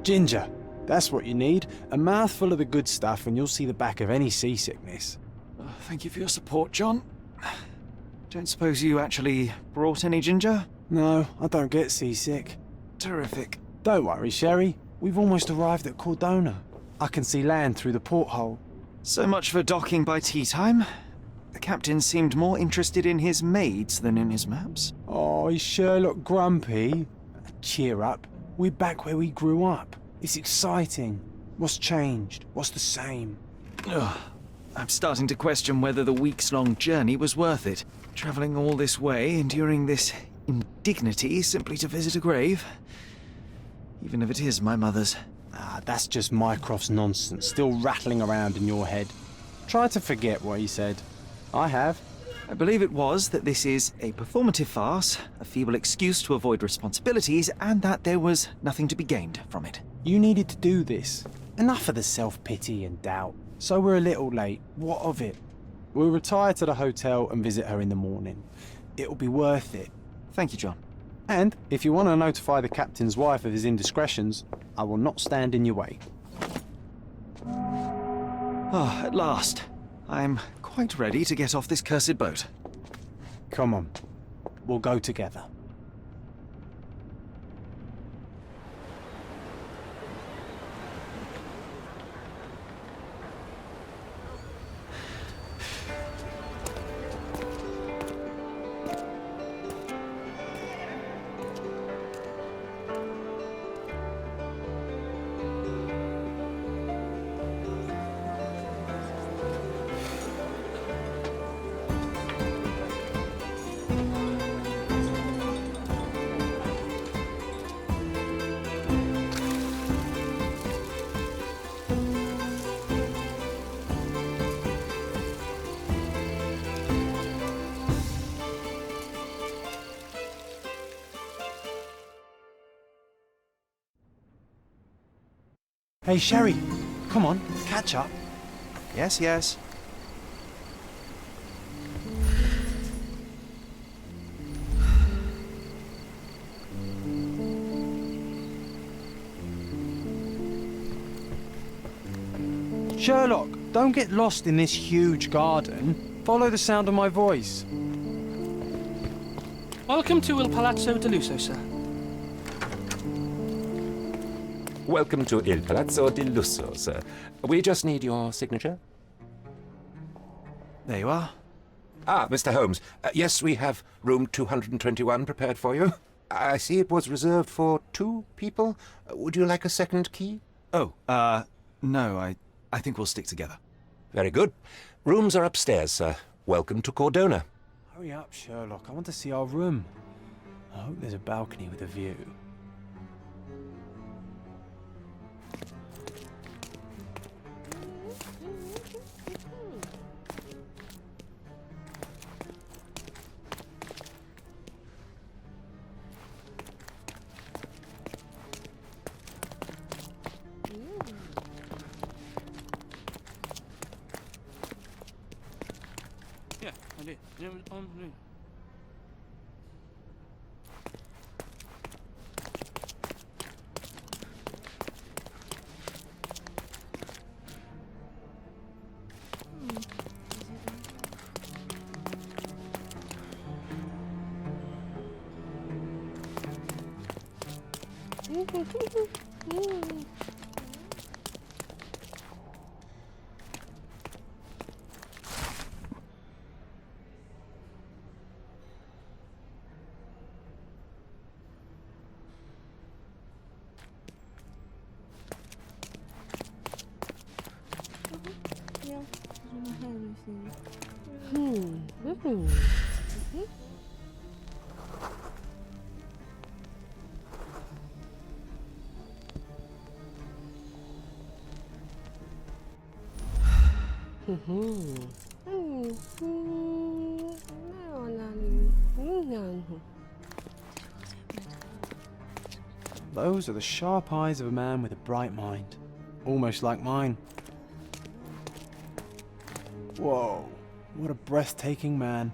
Ginger. That's what you need. A mouthful of the good stuff and you'll see the back of any seasickness. Thank you for your support, John. Don't suppose you actually brought any ginger? No, I don't get seasick. Terrific. Don't worry, Sherry. We've almost arrived at Cordona. I can see land through the porthole. So much for docking by tea time. The captain seemed more interested in his maids than in his maps. Oh, is Sherlock grumpy? Cheer up. We're back where we grew up. It's exciting. What's changed? What's the same? Ugh. I'm starting to question whether the weeks-long journey was worth it. Travelling all this way, enduring this indignity simply to visit a grave. Even if it is my mother's. Ah, that's just Mycroft's nonsense, still rattling around in your head. Try to forget what he said. I have. I believe it was that this is a performative farce, a feeble excuse to avoid responsibilities, and that there was nothing to be gained from it. You needed to do this. Enough of the self-pity and doubt. So we're a little late. What of it? We'll retire to the hotel and visit her in the morning. It'll be worth it. Thank you, John. And if you want to notify the captain's wife of his indiscretions, I will not stand in your way. Ah, at last. I'm quite ready to get off this cursed boat. Come on. We'll go together. Hey, Sherry, come on, catch up. Yes, yes. Sherlock, don't get lost in this huge garden. Follow the sound of my voice. Welcome to Il Palazzo di Lusso, sir. Welcome to Il Palazzo di Lusso, sir. We just need your signature. There you are. Ah, Mr. Holmes. Yes, we have room 221 prepared for you. I see it was reserved for 2 people. Would you like a second key? Oh, no, I think we'll stick together. Very good. Rooms are upstairs, sir. Welcome to Cordona. Hurry up, Sherlock. I want to see our room. I hope there's a balcony with a view. Yeah, I did. Those are the sharp eyes of a man with a bright mind. Almost like mine. Whoa, what a breathtaking man.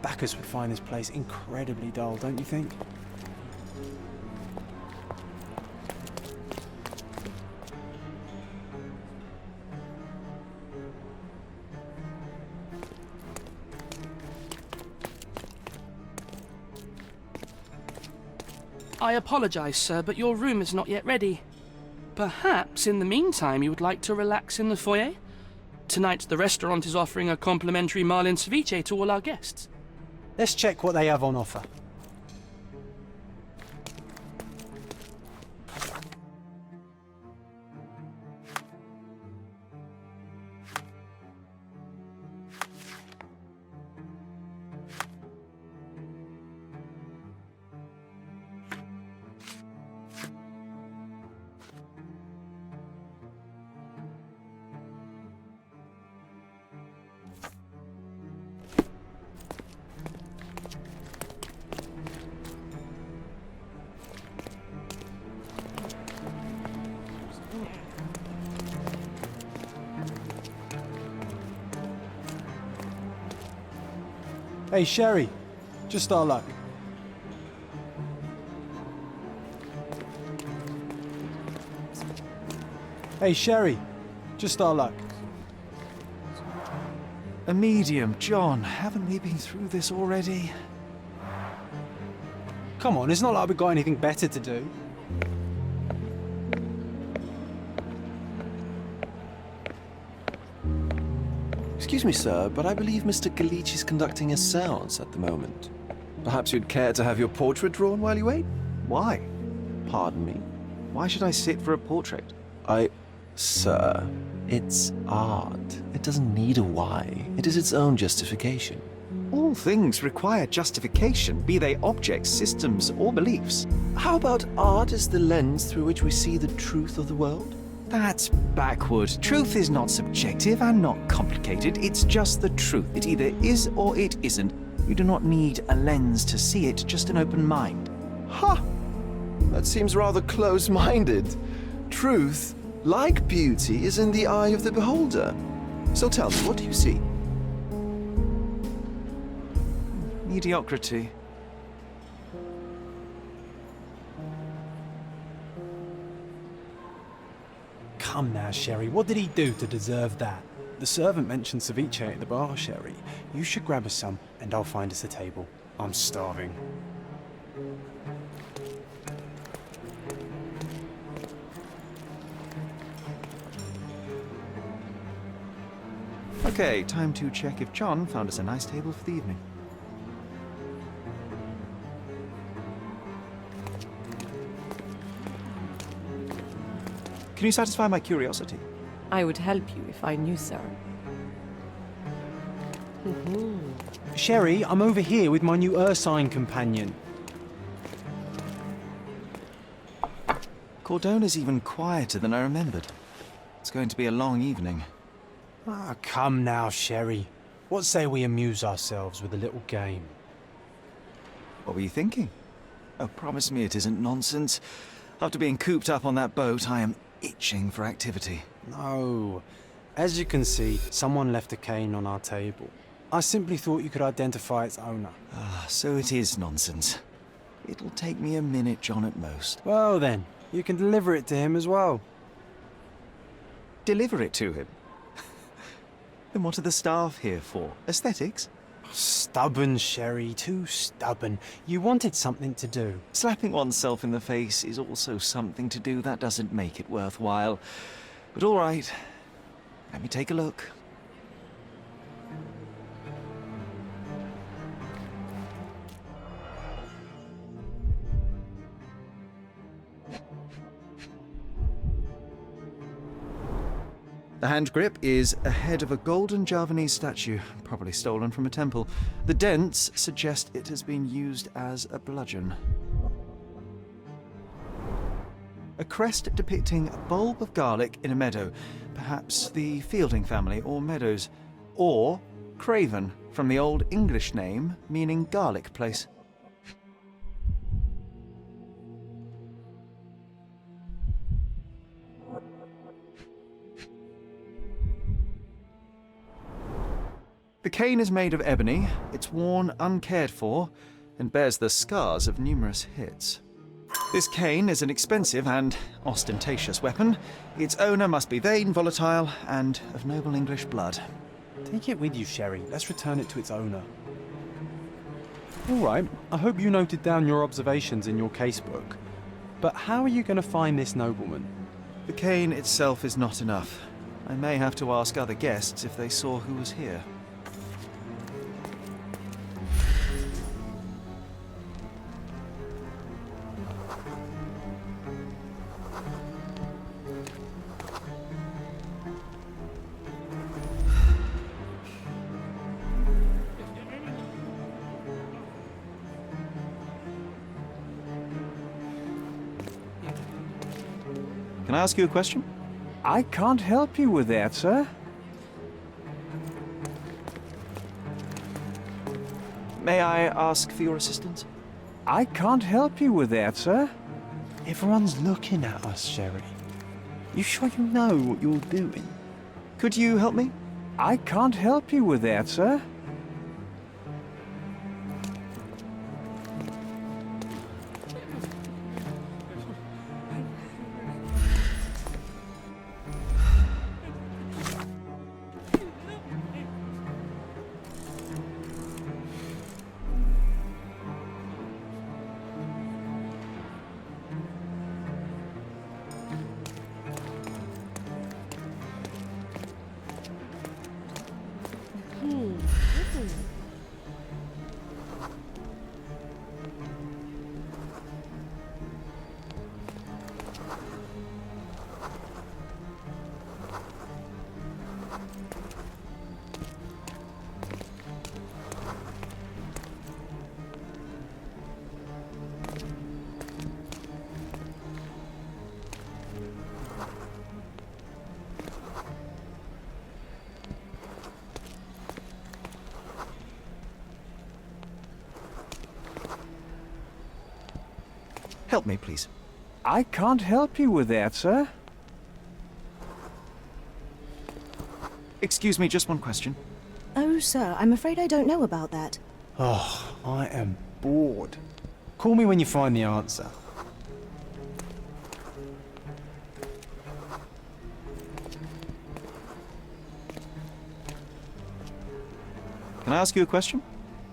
Bacchus would find this place incredibly dull, don't you think? I apologise, sir, but your room is not yet ready. Perhaps, in the meantime, you would like to relax in the foyer? Tonight, the restaurant is offering a complimentary marlin ceviche to all our guests. Let's check what they have on offer. Hey, Sherry, just our luck. Hey, Sherry, just our luck. A medium, John. Haven't we been through this already? Come on, it's not like we've got anything better to do. Excuse me, sir, but I believe Mr. Galich is conducting a séance at the moment. Perhaps you'd care to have your portrait drawn while you wait? Why? Pardon me? Why should I sit for a portrait? Sir, it's art. It doesn't need a why. It is its own justification. All things require justification, be they objects, systems, or beliefs. How about art as the lens through which we see the truth of the world? That's backward. Truth is not subjective and not complicated. It's just the truth. It either is or it isn't. You do not need a lens to see it, just an open mind. Ha! That seems rather close-minded. Truth, like beauty, is in the eye of the beholder. So tell me, what do you see? Mediocrity. Come now, Sherry, what did he do to deserve that? The servant mentioned ceviche at the bar, Sherry. You should grab us some, and I'll find us a table. I'm starving. Okay, time to check if John found us a nice table for the evening. Can you satisfy my curiosity? I would help you if I knew, sir. Sherry, I'm over here with my new Ursine companion. Cordona's even quieter than I remembered. It's going to be a long evening. Ah, come now, Sherry. What say we amuse ourselves with a little game? What were you thinking? Oh, promise me it isn't nonsense. After being cooped up on that boat, I am itching for activity. No. As you can see, someone left a cane on our table. I simply thought you could identify its owner. Ah, so it is nonsense. It'll take me a minute, John, at most. Well then, you can deliver it to him as well. Deliver it to him? Then what are the staff here for? Aesthetics? Stubborn, Sherry, too stubborn. You wanted something to do. Slapping oneself in the face is also something to do. That doesn't make it worthwhile. But all right, let me take a look. The hand grip is a head of a golden Javanese statue, probably stolen from a temple. The dents suggest it has been used as a bludgeon. A crest depicting a bulb of garlic in a meadow, perhaps the Fielding family or Meadows, or Craven, from the Old English name meaning garlic place. The cane is made of ebony, it's worn uncared for, and bears the scars of numerous hits. This cane is an expensive and ostentatious weapon. Its owner must be vain, volatile, and of noble English blood. Take it with you, Sherry. Let's return it to its owner. All right, I hope you noted down your observations in your casebook. But how are you going to find this nobleman? The cane itself is not enough. I may have to ask other guests if they saw who was here. Can I ask you a question? I can't help you with that, sir. May I ask for your assistance? I can't help you with that, sir. Everyone's looking at us, Sherry. You sure you know what you're doing? Could you help me? I can't help you with that, sir. Help me, please. I can't help you with that, sir. Excuse me, just one question. Oh, sir, I'm afraid I don't know about that. Oh, I am bored. Call me when you find the answer. Can I ask you a question?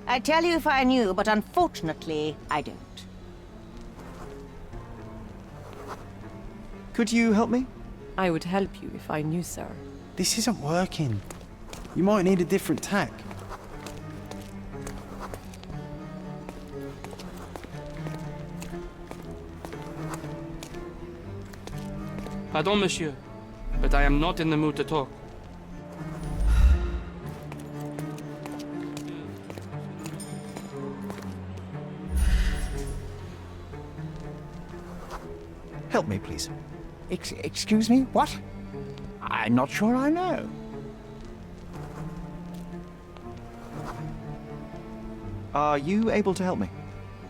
I'd tell you if I knew, but unfortunately, I don't. Could you help me? I would help you if I knew, sir. This isn't working. You might need a different tack. Pardon, monsieur, but I am not in the mood to talk. Help me, please. Excuse me? What? I'm not sure I know. Are you able to help me?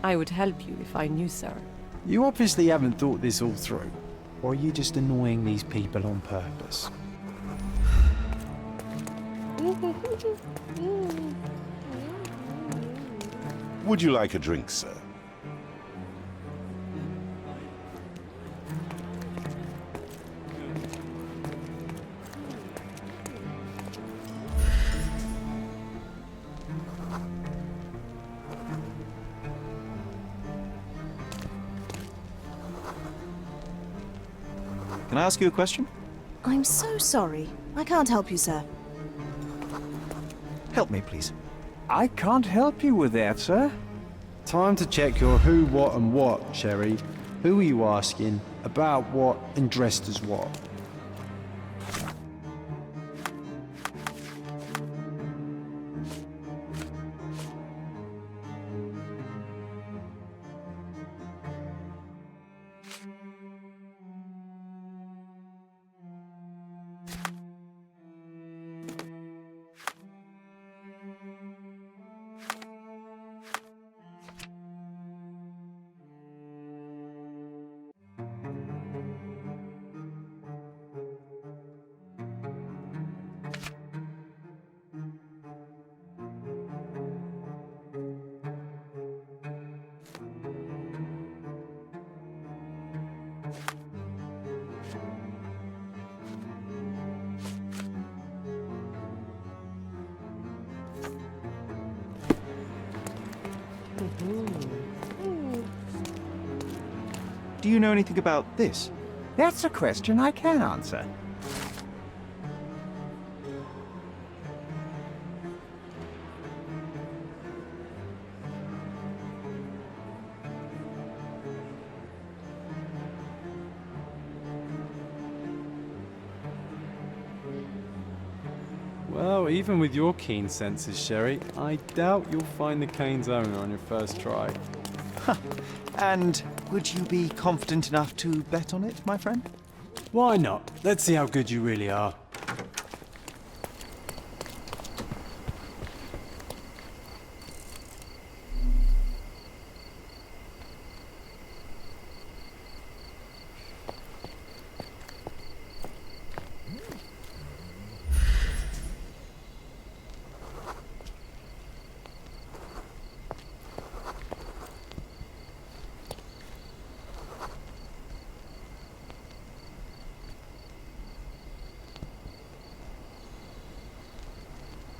I would help you if I knew, sir. You obviously haven't thought this all through. Or are you just annoying these people on purpose? Would you like a drink, sir? Can I ask you a question? I'm so sorry. I can't help you, sir. Help me, please. I can't help you with that, sir. Time to check your who, what, and what, Sherry. Who are you asking, about what, and dressed as what? Do you know anything about this? That's a question I can answer. Well, even with your keen senses, Sherry, I doubt you'll find the cane's owner on your first try. And would you be confident enough to bet on it, my friend? Why not? Let's see how good you really are.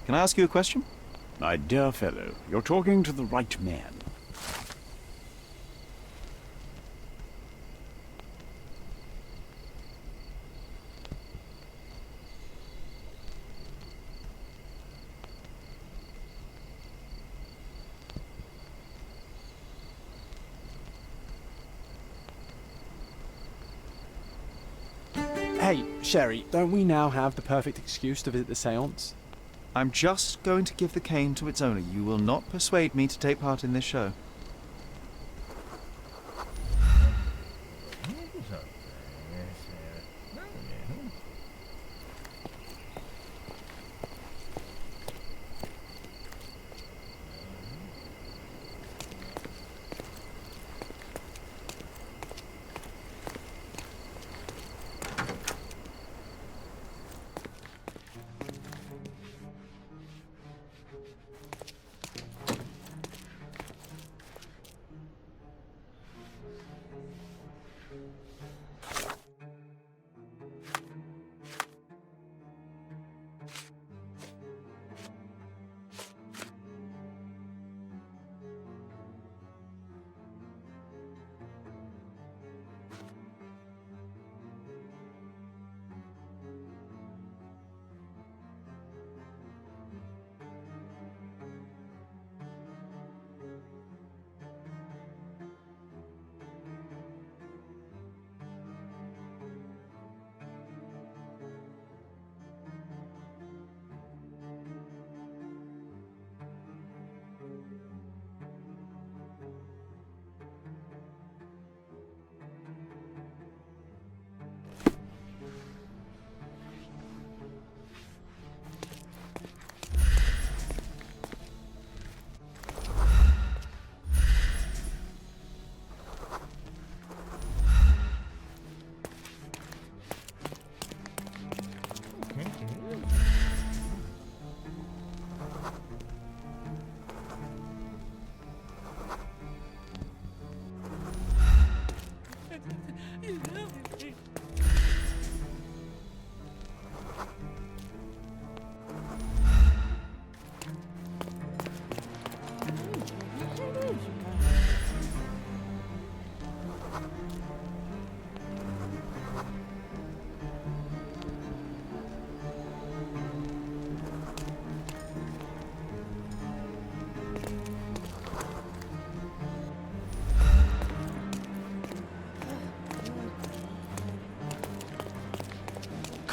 Can I ask you a question? My dear fellow, you're talking to the right man. Hey, Sherry, don't we now have the perfect excuse to visit the seance? I'm just going to give the cane to its owner. You will not persuade me to take part in this show.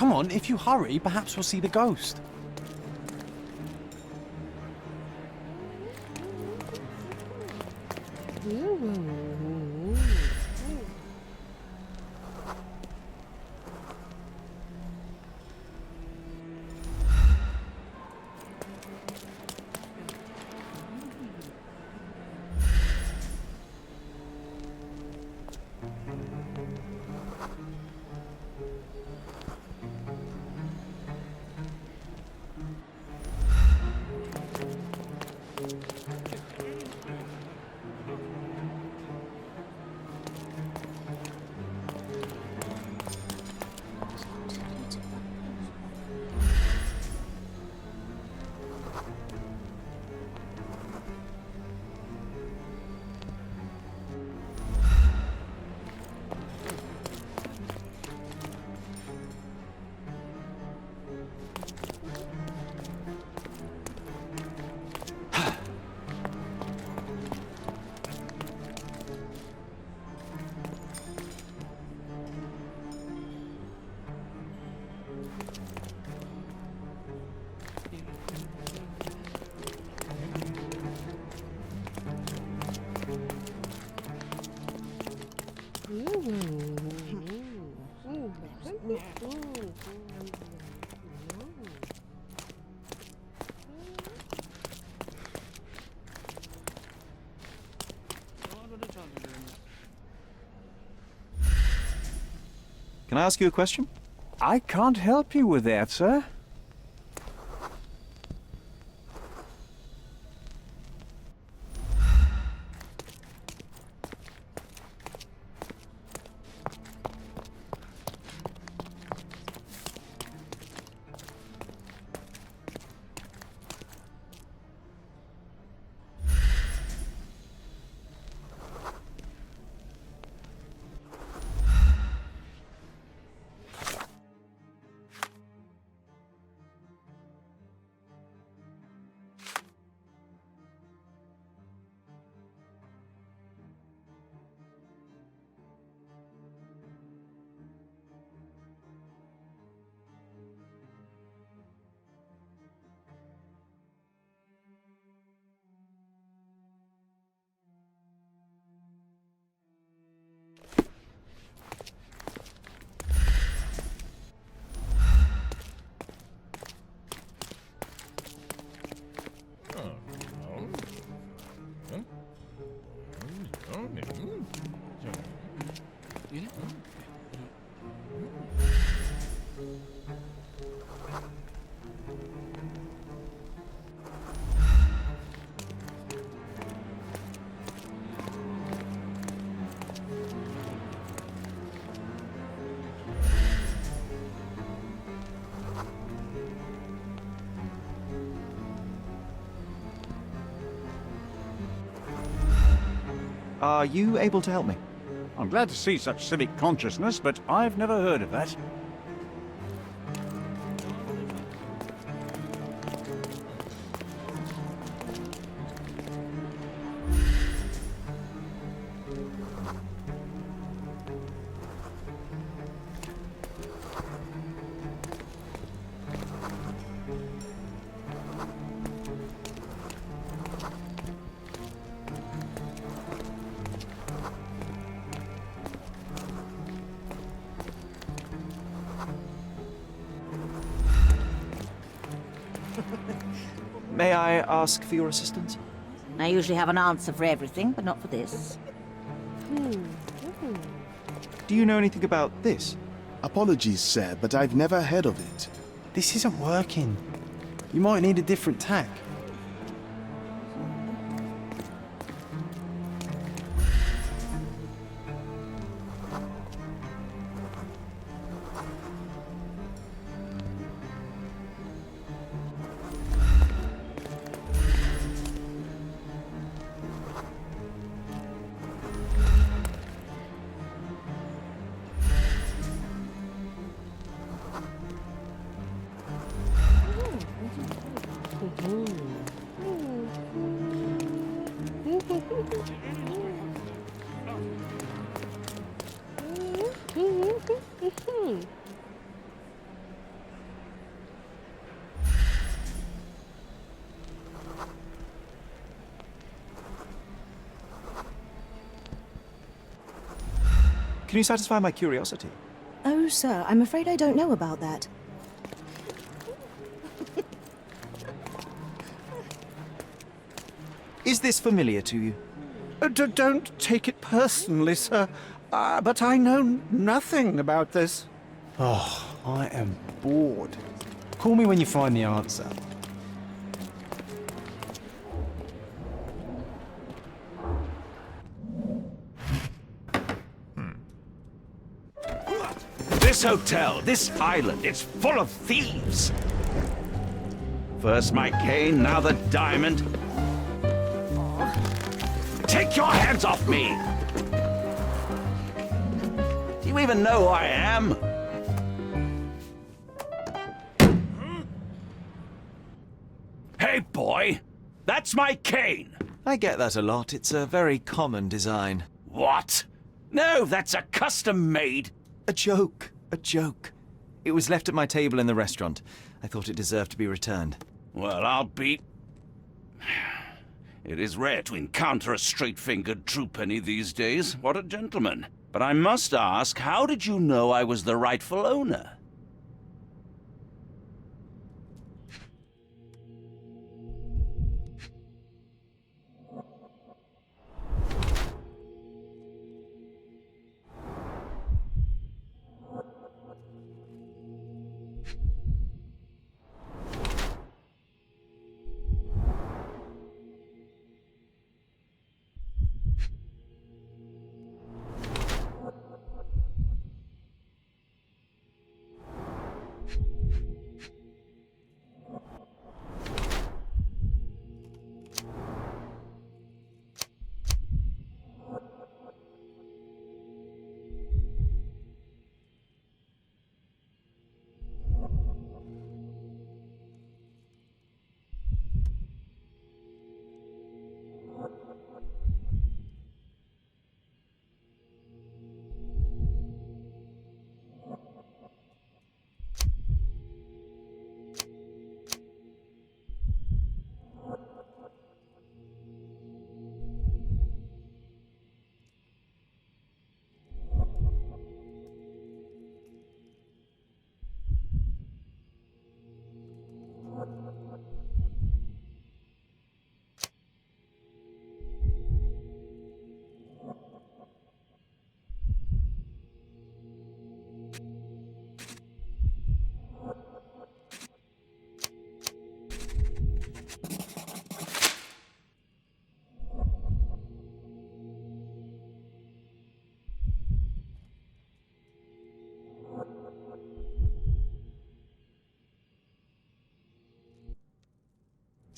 Come on, if you hurry, perhaps we'll see the ghost. Can I ask you a question? I can't help you with that, sir. Are you able to help me? I'm glad to see such civic consciousness, but I've never heard of that. May I ask for your assistance? I usually have an answer for everything, but not for this. Do you know anything about this? Apologies, sir, but I've never heard of it. This isn't working. You might need a different tack. Can you satisfy my curiosity? Oh, sir, I'm afraid I don't know about that. Is this familiar to you? Don't take it personally, sir, but I know nothing about this. Oh, I am bored. Call me when you find the answer. This hotel, this island, it's full of thieves. First my cane, now the diamond. Take your hands off me! Do you even know who I am? Hey, boy! That's my cane! I get that a lot. It's a very common design. What? No, that's a custom-made... A joke. A joke. It was left at my table in the restaurant. I thought it deserved to be returned. Well, I'll be... It is rare to encounter a straight-fingered true penny these days. What a gentleman. But I must ask, how did you know I was the rightful owner?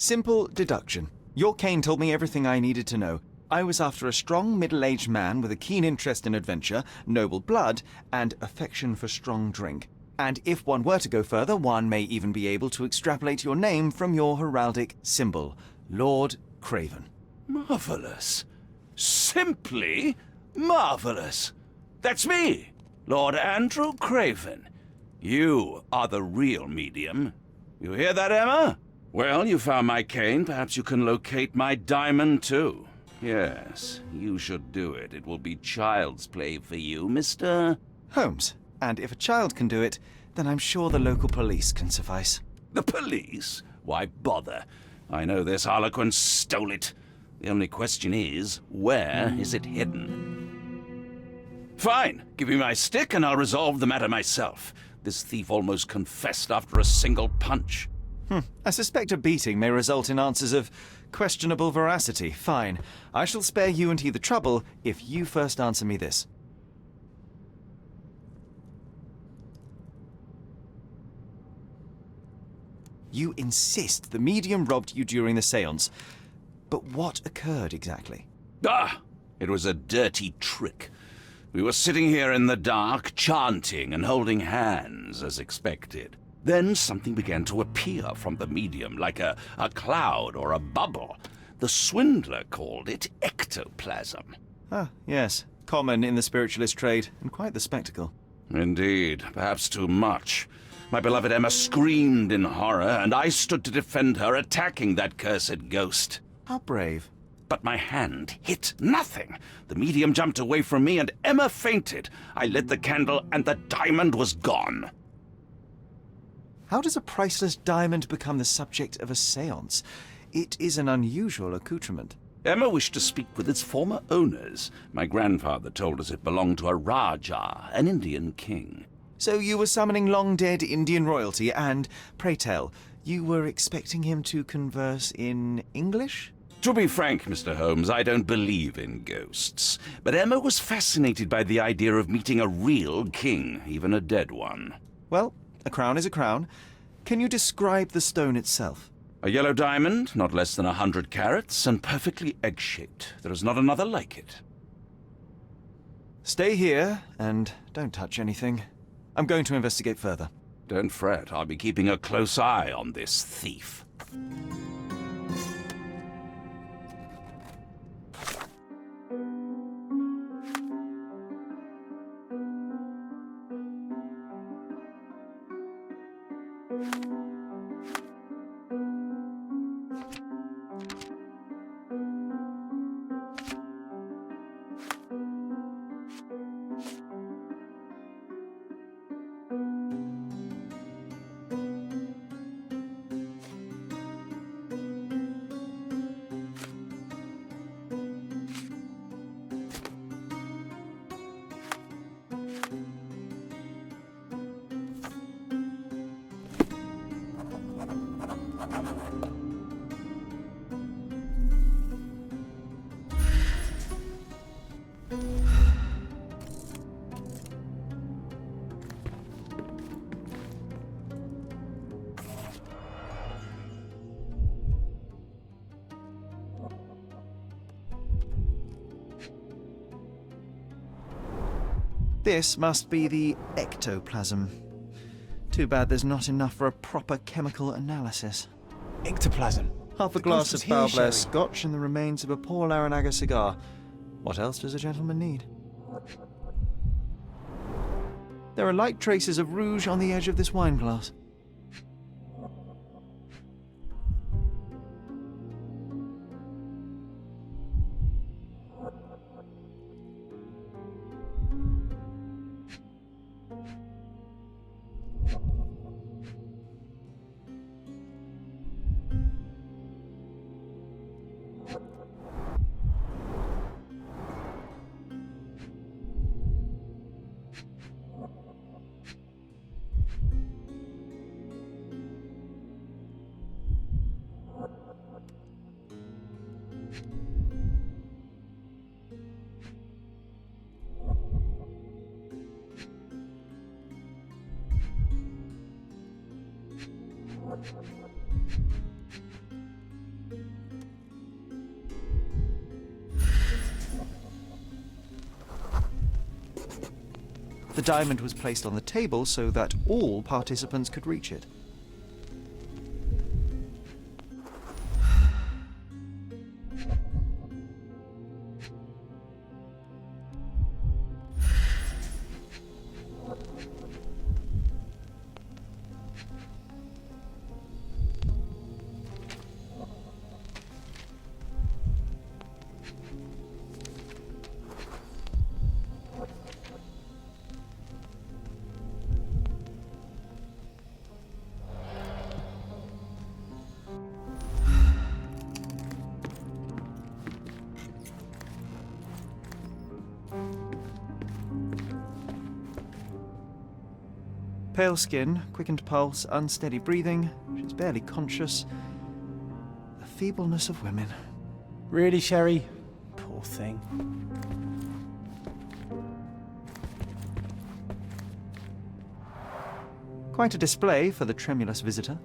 Simple deduction. Your cane told me everything I needed to know. I was after a strong middle-aged man with a keen interest in adventure, noble blood, and affection for strong drink. And if one were to go further, one may even be able to extrapolate your name from your heraldic symbol, Lord Craven. Marvelous. Simply marvelous. That's me, Lord Andrew Craven. You are the real medium. You hear that, Emma? Well, you found my cane. Perhaps you can locate my diamond, too. Yes, you should do it. It will be child's play for you, Mr. Holmes. And if a child can do it, then I'm sure the local police can suffice. The police? Why bother? I know this harlequin stole it. The only question is, where is it hidden? Fine. Give me my stick and I'll resolve the matter myself. This thief almost confessed after a single punch. I suspect a beating may result in answers of questionable veracity. Fine. I shall spare you and he the trouble if you first answer me this. You insist the medium robbed you during the séance. But what occurred exactly? It was a dirty trick. We were sitting here in the dark, chanting and holding hands, as expected. Then something began to appear from the medium, like a cloud or a bubble. The swindler called it ectoplasm. Ah, yes. Common in the spiritualist trade, and quite the spectacle. Indeed, perhaps too much. My beloved Emma screamed in horror, and I stood to defend her, attacking that cursed ghost. How brave. But my hand hit nothing. The medium jumped away from me, and Emma fainted. I lit the candle, and the diamond was gone. How does a priceless diamond become the subject of a séance? It is an unusual accoutrement. Emma wished to speak with its former owners. My grandfather told us it belonged to a Rajah, an Indian king. So you were summoning long-dead Indian royalty, and, pray tell, you were expecting him to converse in English? To be frank, Mr. Holmes, I don't believe in ghosts. But Emma was fascinated by the idea of meeting a real king, even a dead one. Well, a crown is a crown. Can you describe the stone itself? A yellow diamond, not less than 100 carats, and perfectly egg-shaped. There is not another like it. Stay here, and don't touch anything. I'm going to investigate further. Don't fret, I'll be keeping a close eye on this thief. This must be the ectoplasm. Too bad there's not enough for a proper chemical analysis. Ectoplasm. Half a glass of Frogwares scotch and the remains of a Paul Aranaga cigar. What else does a gentleman need? There are light traces of rouge on the edge of this wine glass. The diamond was placed on the table so that all participants could reach it. Pale skin, quickened pulse, unsteady breathing. She's barely conscious. The feebleness of women. Really, Sherry? Poor thing. Quite a display for the tremulous visitor.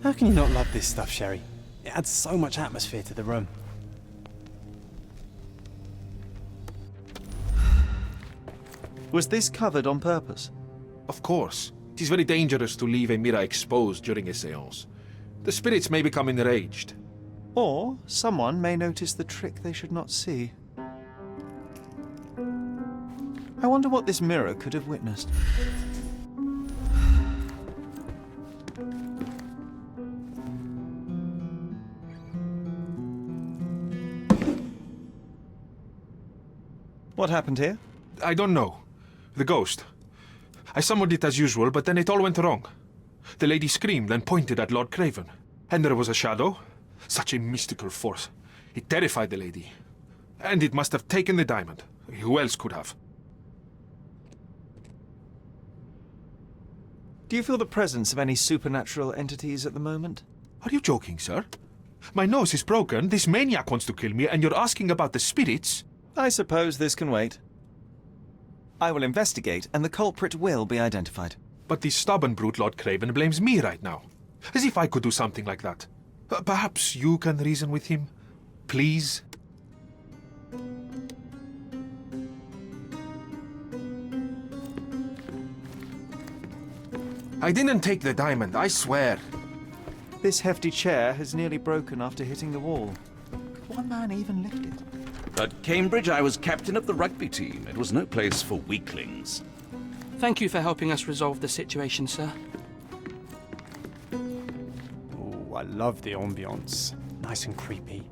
How can you not love this stuff, Sherry? It adds so much atmosphere to the room. Was this covered on purpose? Of course. It is very dangerous to leave a mirror exposed during a séance. The spirits may become enraged. Or someone may notice the trick they should not see. I wonder what this mirror could have witnessed. What happened here? I don't know. The ghost. I summoned it as usual, but then it all went wrong. The lady screamed and pointed at Lord Craven. And there was a shadow. Such a mystical force. It terrified the lady. And it must have taken the diamond. Who else could have? Do you feel the presence of any supernatural entities at the moment? Are you joking, sir? My nose is broken, this maniac wants to kill me, and you're asking about the spirits? I suppose this can wait. I will investigate, and the culprit will be identified. But the stubborn brute Lord Craven blames me right now. As if I could do something like that. Perhaps you can reason with him? Please? I didn't take the diamond, I swear. This hefty chair has nearly broken after hitting the wall. Could one man even lift it? At Cambridge, I was captain of the rugby team. It was no place for weaklings. Thank you for helping us resolve the situation, sir. Oh, I love the ambience. Nice and creepy.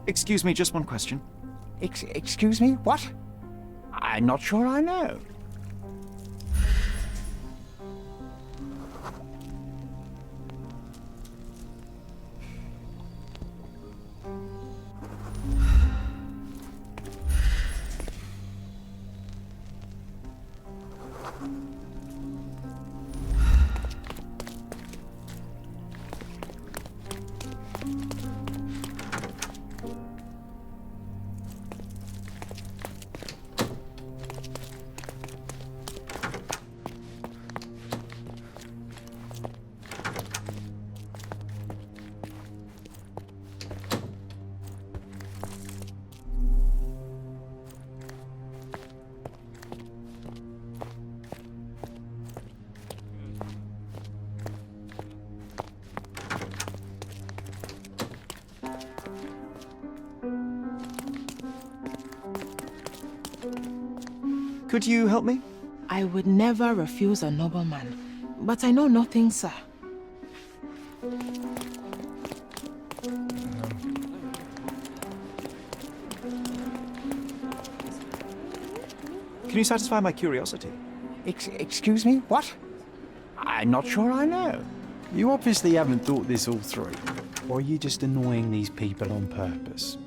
Excuse me, just one question. Excuse me, what? I'm not sure I know. Could you help me? I would never refuse a nobleman, but I know nothing, sir. Can you satisfy my curiosity? Excuse me? What? I'm not sure I know. You obviously haven't thought this all through. Or are you just annoying these people on purpose?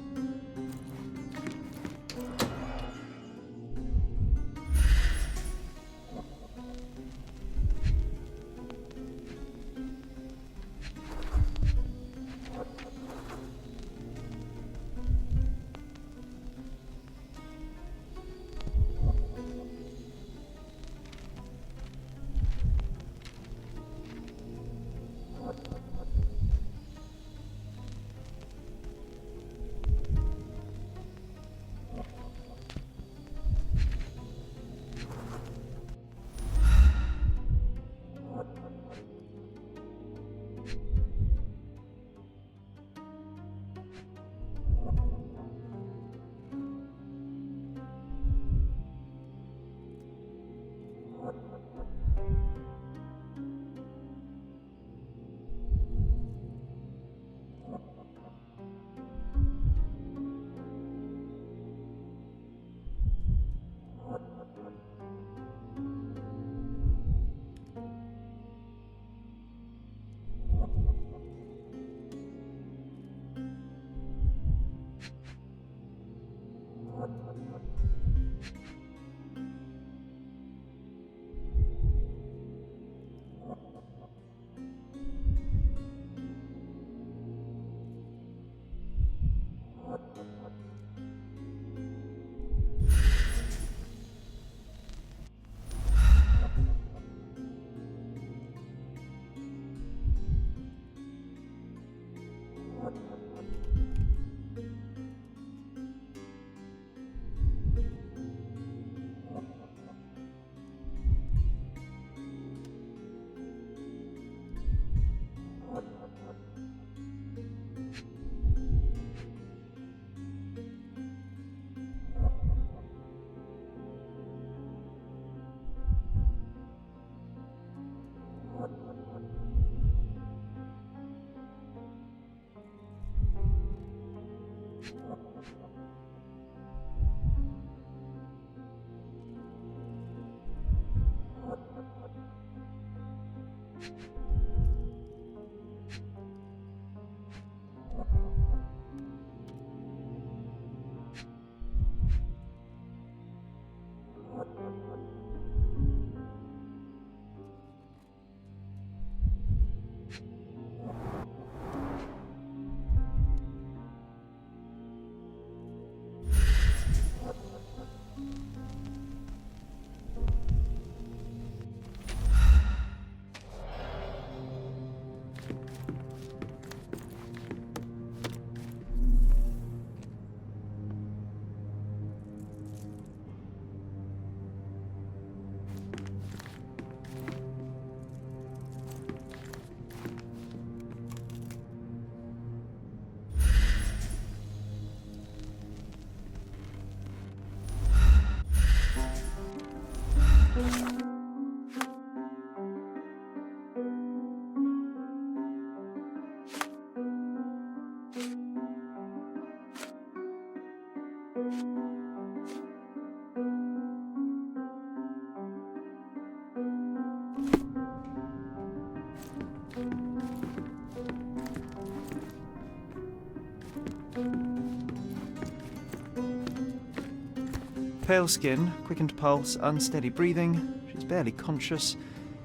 Pale skin, quickened pulse, unsteady breathing. She's barely conscious.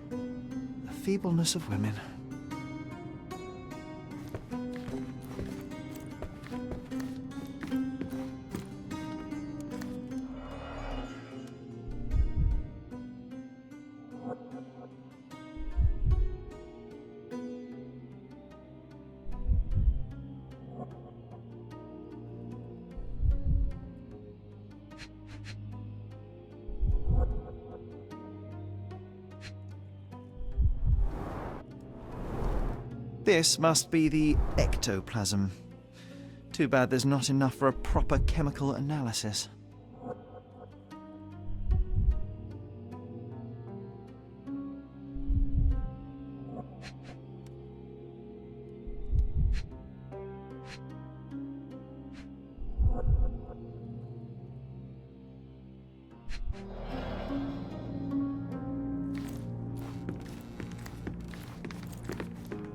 The feebleness of women. This must be the ectoplasm. Too bad there's not enough for a proper chemical analysis.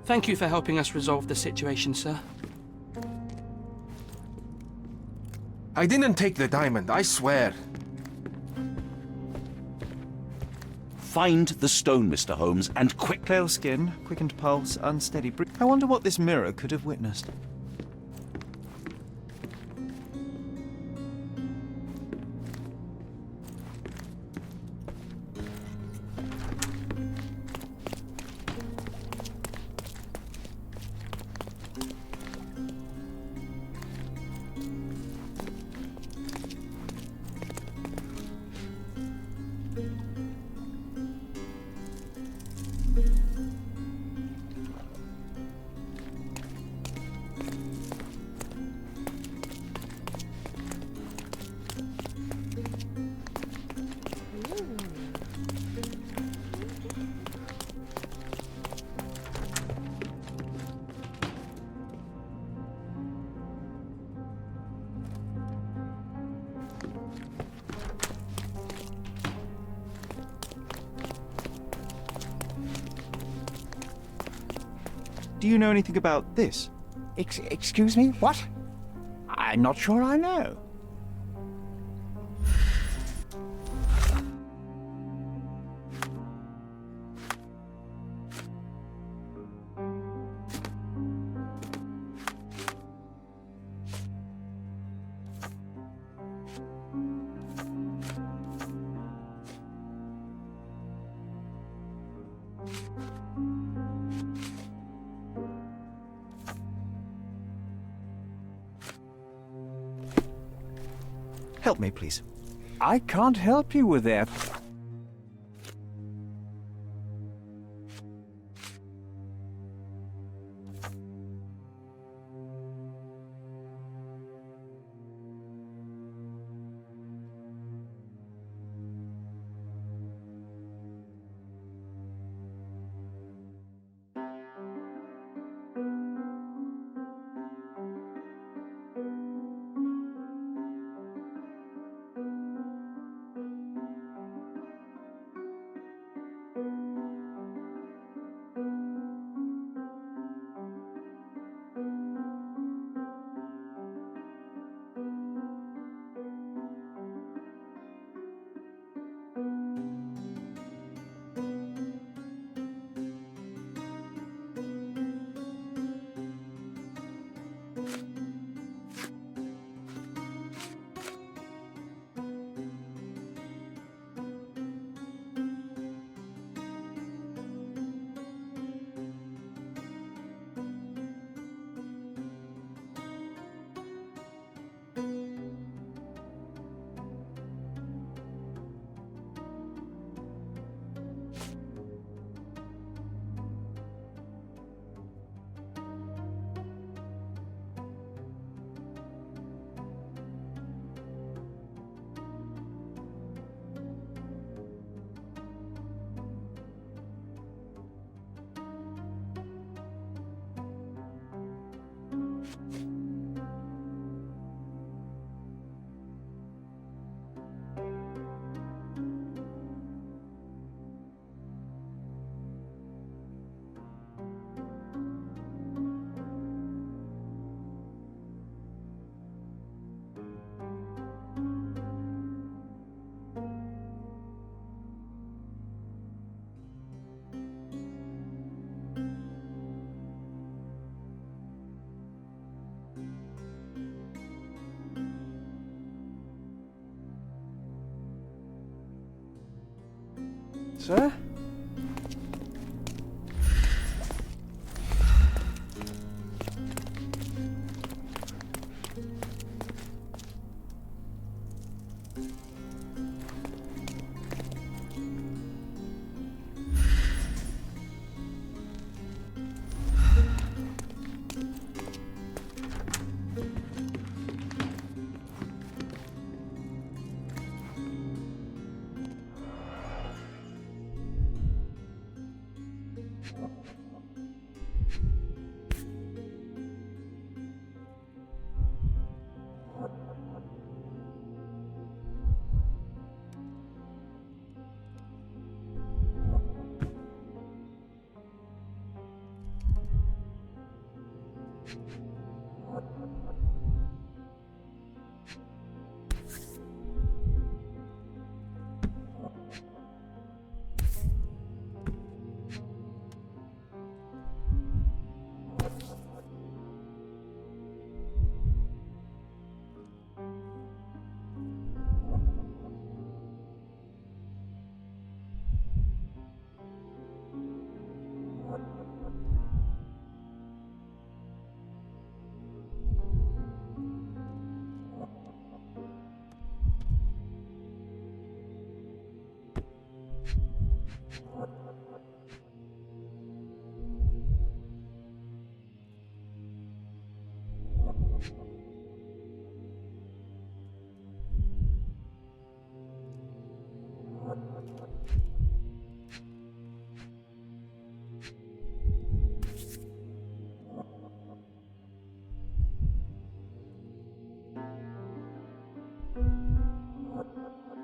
Thank you for helping us resolve the situation, sir. I didn't take the diamond, I swear. Find the stone, Mr. Holmes, and quick. Pale skin, quickened pulse, unsteady breathing. I wonder what this mirror could have witnessed. Do you know anything about this? Excuse me? What? I'm not sure I know. Help me, please. I can't help you with that. Sir?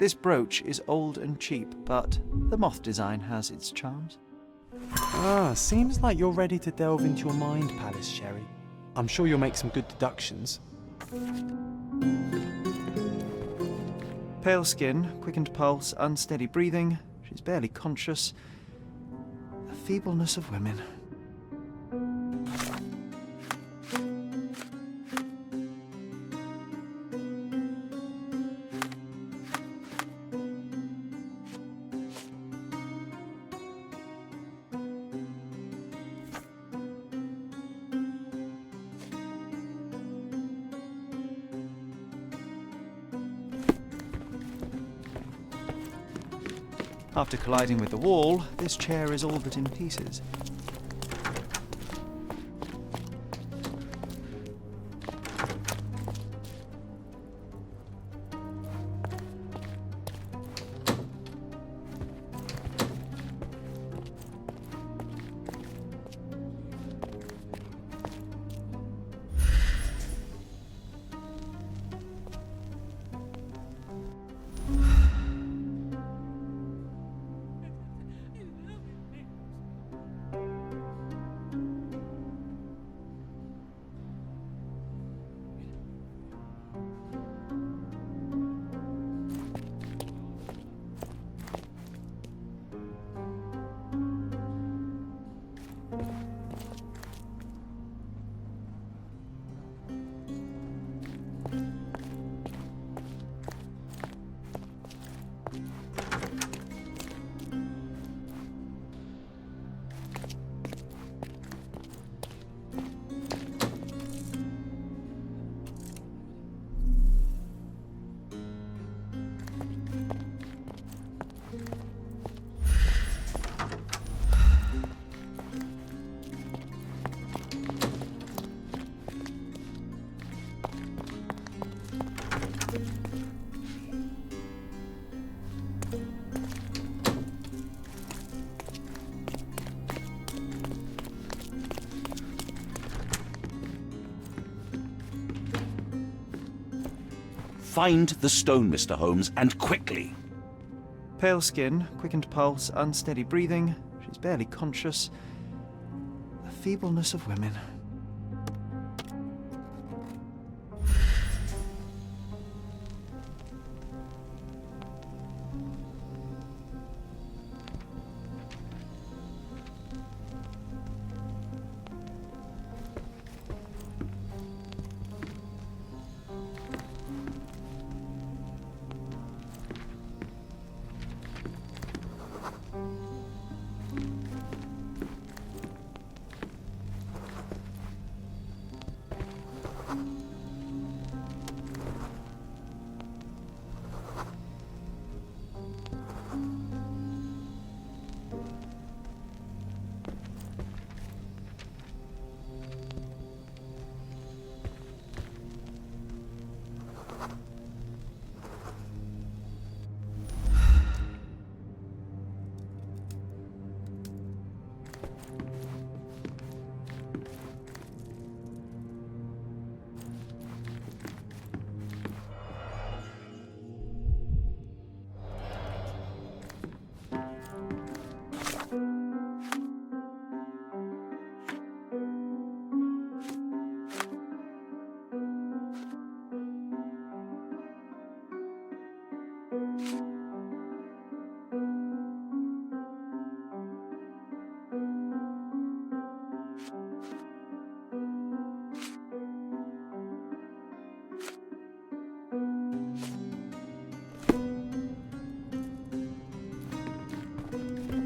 This brooch is old and cheap, but the moth design has its charms. Ah, seems like you're ready to delve into your mind palace, Sherry. I'm sure you'll make some good deductions. Pale skin, quickened pulse, unsteady breathing. She's barely conscious. The feebleness of women. After colliding with the wall, this chair is all but in pieces. Find the stone, Mr. Holmes, and quickly. Pale skin, quickened pulse, unsteady breathing. She's barely conscious. The feebleness of women.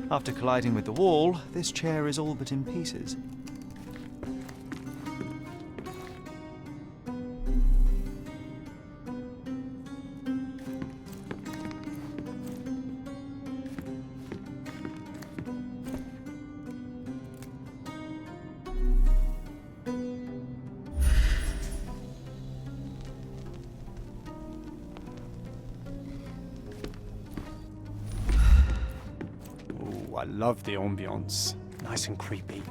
After colliding with the wall, this chair is all but in pieces. I love the ambience. Nice and creepy.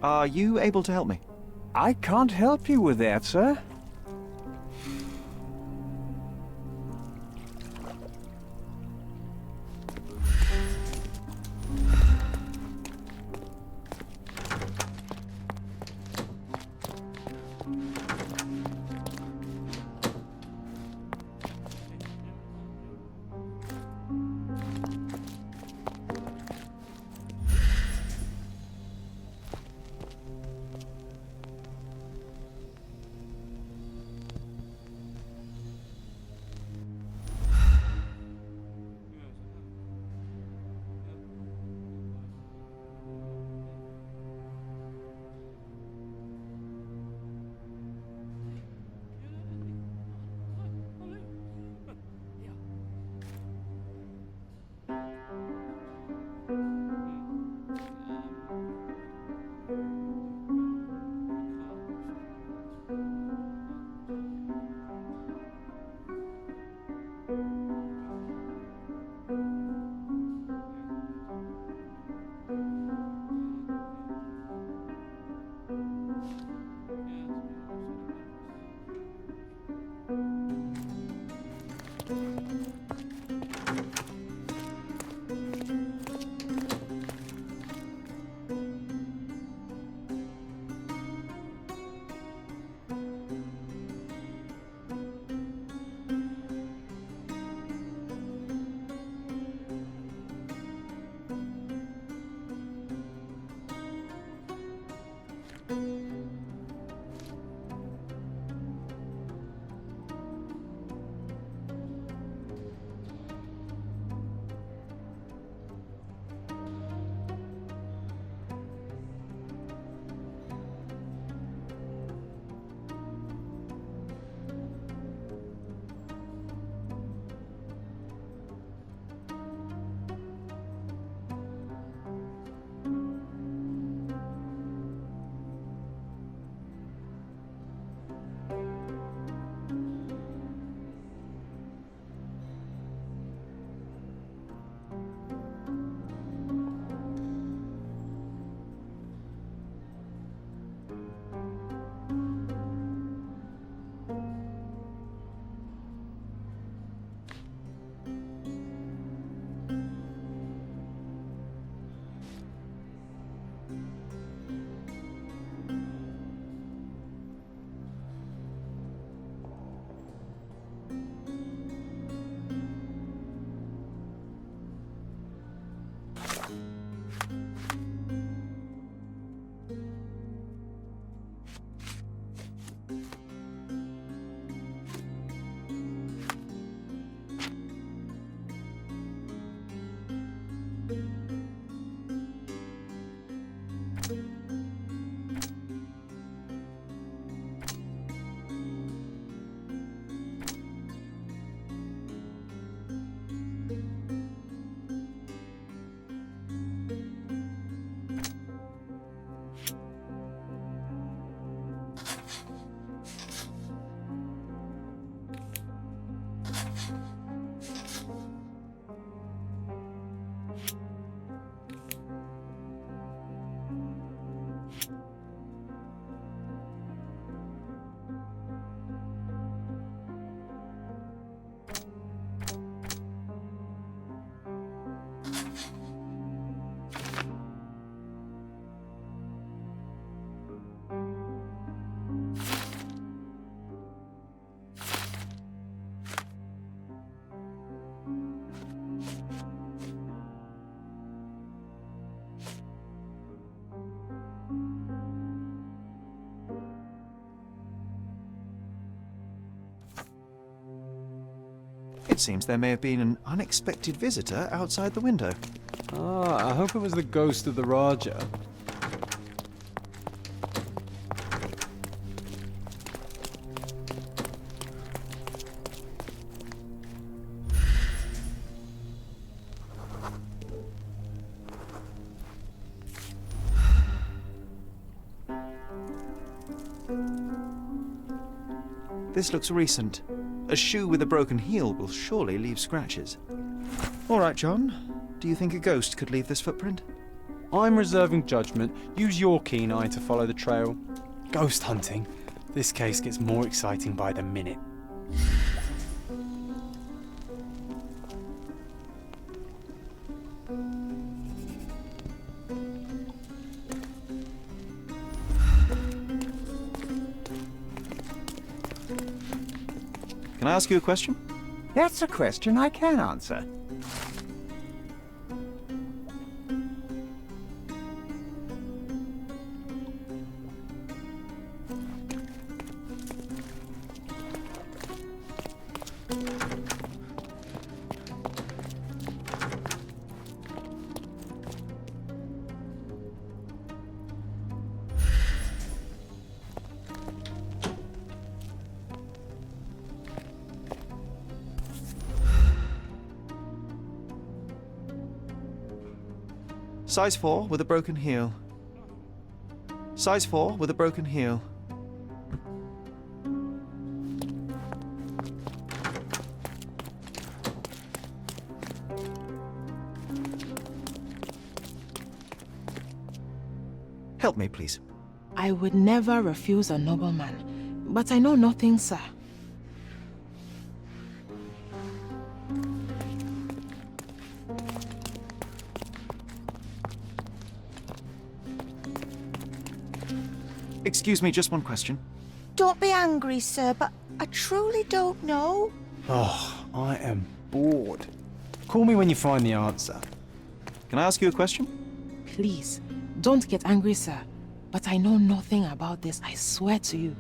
Are you able to help me? I can't help you with that, sir. It seems there may have been an unexpected visitor outside the window. Ah, I hope it was the ghost of the Raja. This looks recent. A shoe with a broken heel will surely leave scratches. All right, John. Do you think a ghost could leave this footprint? I'm reserving judgment. Use your keen eye to follow the trail. Ghost hunting. This case gets more exciting by the minute. Can I ask you a question? That's a question I can answer. Size 4 with a broken heel. Size 4 with a broken heel. Help me, please. I would never refuse a nobleman, but I know nothing, sir. Excuse me, just one question. Don't be angry, sir, but I truly don't know. Oh, I am bored. Call me when you find the answer. Can I ask you a question? Please, don't get angry, sir. But I know nothing about this, I swear to you.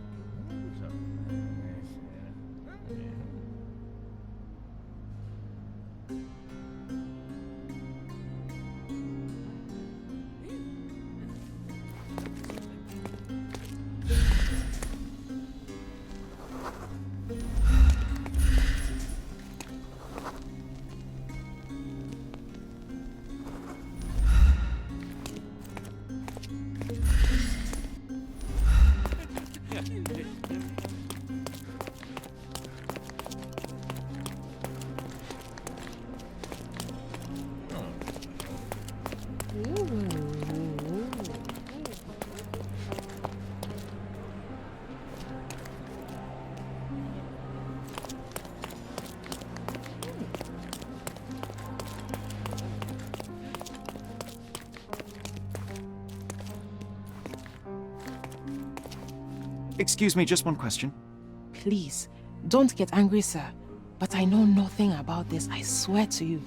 Excuse me, just one question. Please, don't get angry, sir. But I know nothing about this, I swear to you.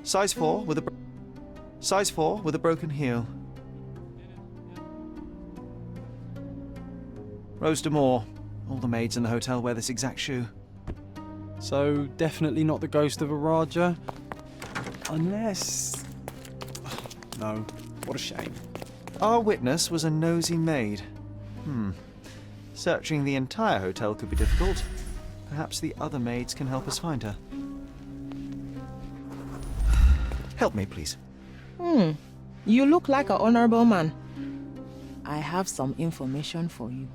Size 4 with a... Size 4 with a broken heel. Rose D'Amour. All the maids in the hotel wear this exact shoe. So, definitely not the ghost of a Raja? Unless... No, what a shame. Our witness was a nosy maid. Searching the entire hotel could be difficult. Perhaps the other maids can help us find her. Help me, please. You look like an honorable man. I have some information for you.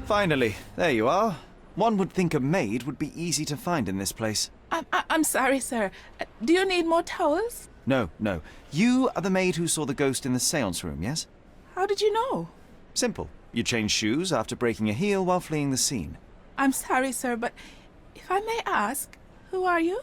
Finally, there you are. One would think a maid would be easy to find in this place. I'm sorry, sir. Do you need more towels? No. You are the maid who saw the ghost in the seance room, yes? How did you know? Simple. You changed shoes after breaking a heel while fleeing the scene. I'm sorry, sir, but if I may ask, who are you?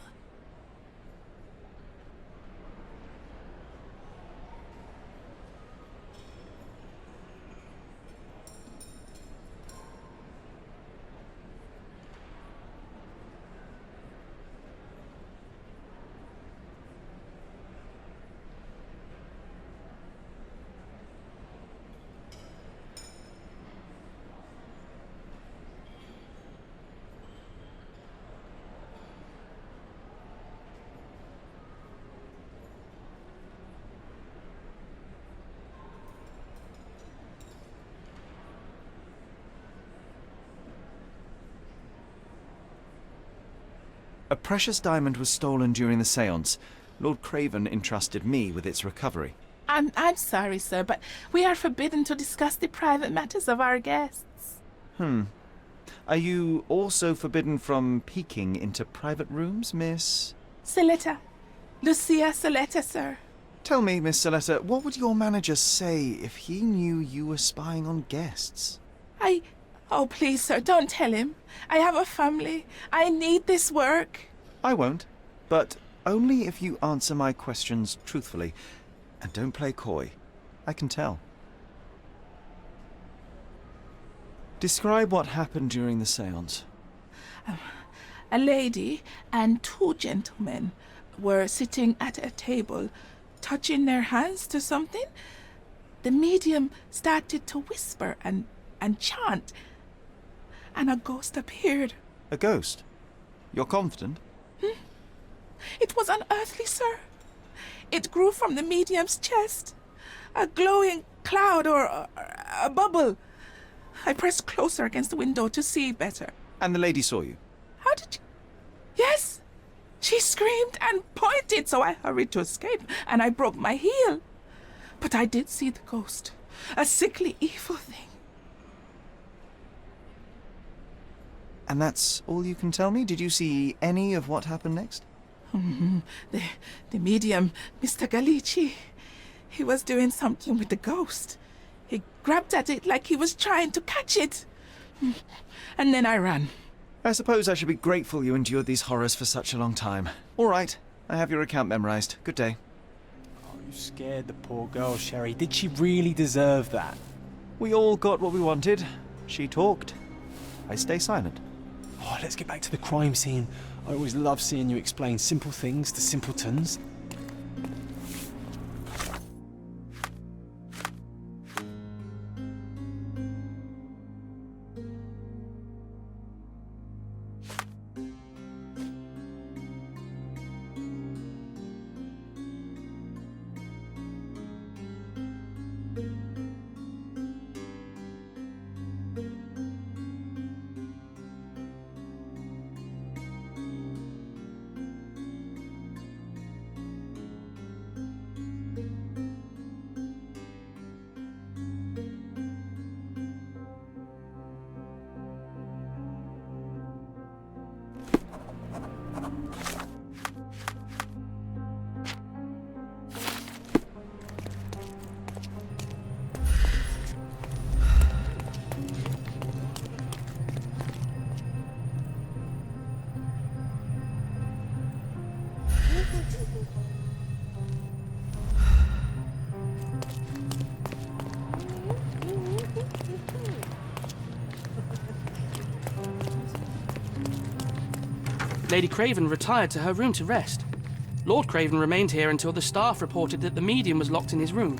A precious diamond was stolen during the seance. Lord Craven entrusted me with its recovery. I'm sorry, sir, but we are forbidden to discuss the private matters of our guests. Are you also forbidden from peeking into private rooms, Miss? Saletta. Lucia Saletta, sir. Tell me, Miss Saletta, what would your manager say if he knew you were spying on guests? Oh, please, sir, don't tell him. I have a family. I need this work. I won't, but only if you answer my questions truthfully. And don't play coy. I can tell. Describe what happened during the seance. A lady and two gentlemen were sitting at a table, touching their hands to something. The medium started to whisper and chant, and a ghost appeared. A ghost? You're confident? It was unearthly, sir. It grew from the medium's chest. A glowing cloud or a bubble. I pressed closer against the window to see better. And the lady saw you? How did you... Yes! She screamed and pointed, so I hurried to escape, and I broke my heel. But I did see the ghost. A sickly, evil thing. And that's all you can tell me? Did you see any of what happened next? The medium, Mr. Galici, he was doing something with the ghost. He grabbed at it like he was trying to catch it. And then I ran. I suppose I should be grateful you endured these horrors for such a long time. All right, I have your account memorized. Good day. Oh, you scared the poor girl, Sherry. Did she really deserve that? We all got what we wanted. She talked. I stay silent. Oh, let's get back to the crime scene. I always love seeing you explain simple things to simpletons. Lady Craven retired to her room to rest. Lord Craven remained here until the staff reported that the medium was locked in his room.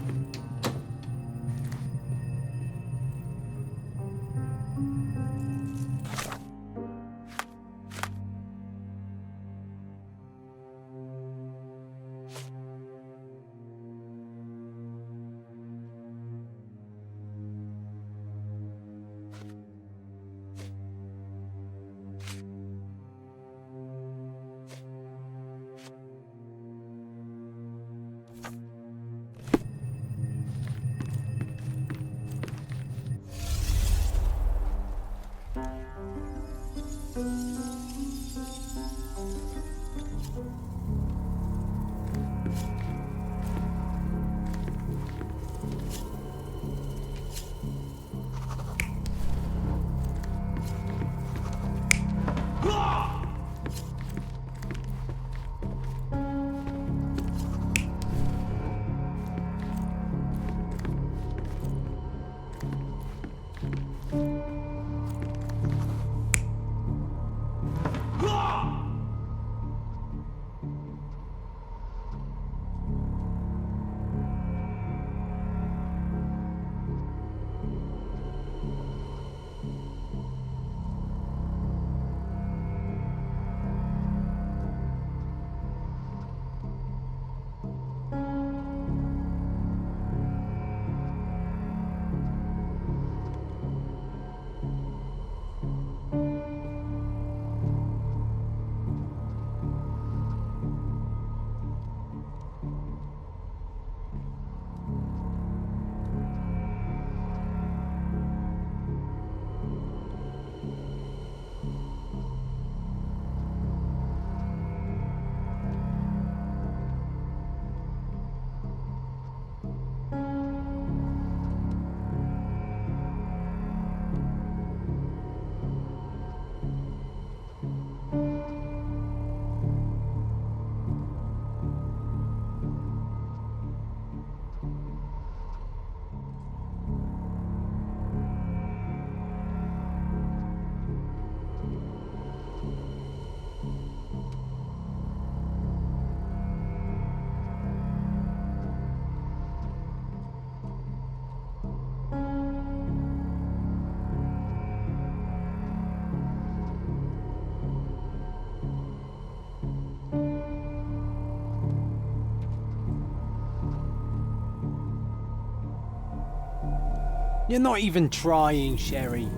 You're not even trying, Sherry.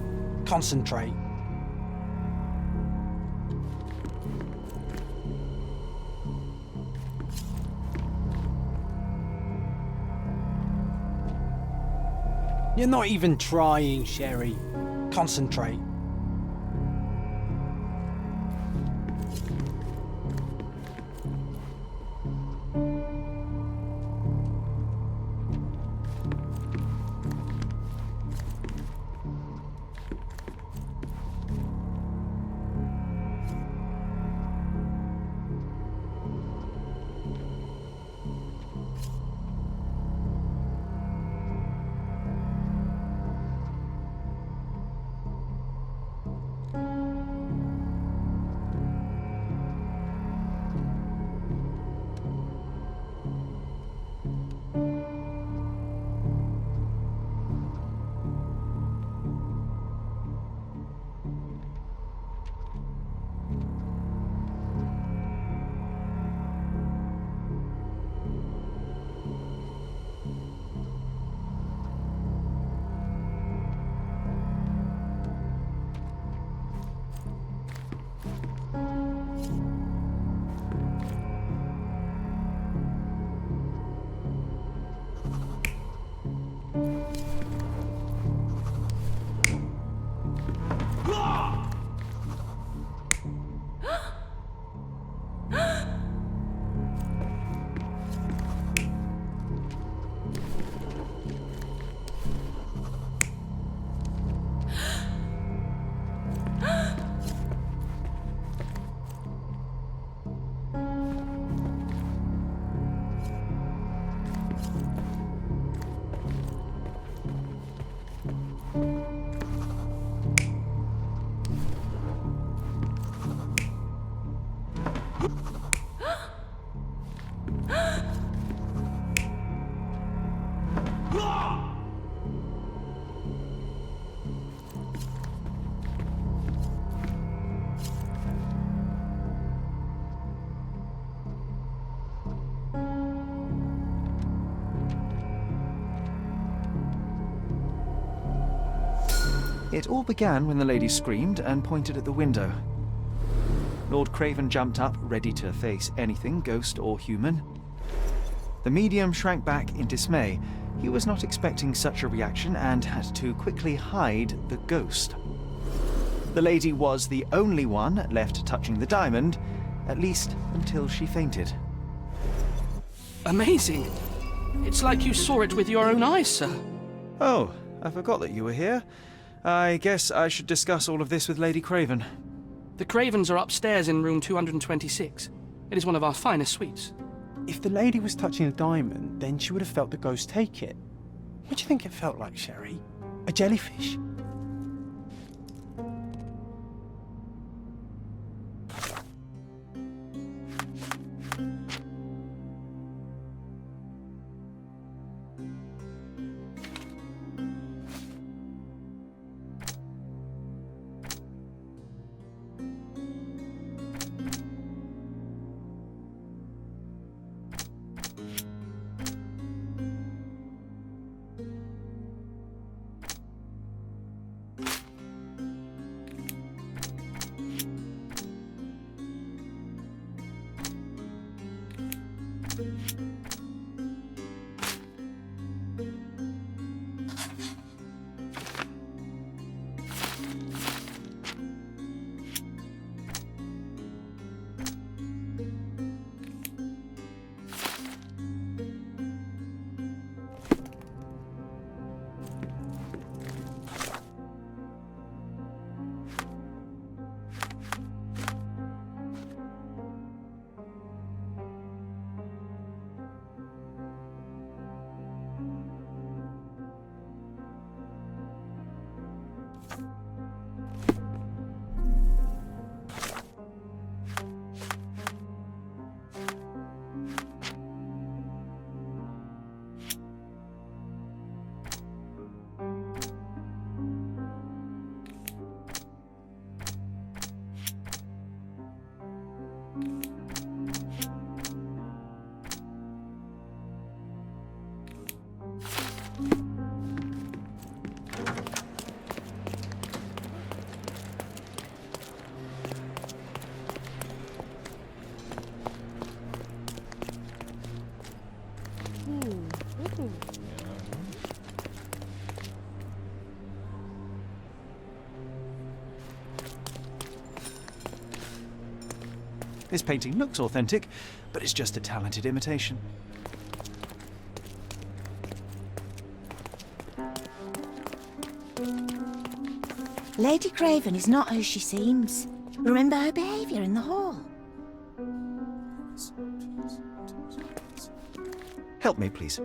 Concentrate. You're not even trying, Sherry. Concentrate. It all began when the lady screamed and pointed at the window. Lord Craven jumped up, ready to face anything, ghost or human. The medium shrank back in dismay. He was not expecting such a reaction and had to quickly hide the ghost. The lady was the only one left touching the diamond, at least until she fainted. Amazing. It's like you saw it with your own eyes, sir. Oh, I forgot that you were here. I guess I should discuss all of this with Lady Craven. The Cravens are upstairs in room 226. It is one of our finest suites. If the lady was touching a diamond, then she would have felt the ghost take it. What do you think it felt like, Sherry? A jellyfish? This painting looks authentic, but it's just a talented imitation. Lady Craven is not who she seems. Remember her behaviour in the hall. Help me, please.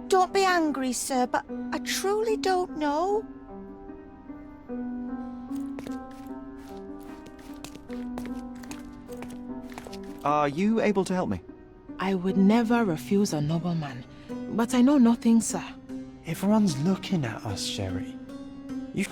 Don't be angry, sir, but I truly don't know. Are you able to help me? I would never refuse a nobleman, but I know nothing, sir. Everyone's looking at us, Sherry. You...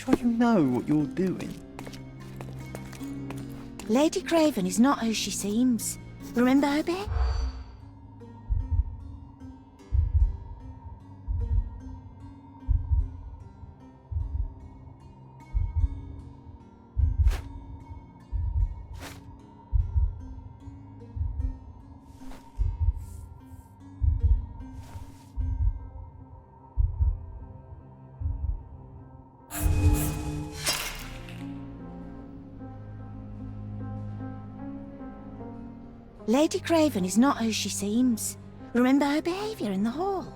sure you know what you're doing? Lady Craven is not who she seems. Remember her, babe? Lady Craven is not who she seems. Remember her behaviour in the hall.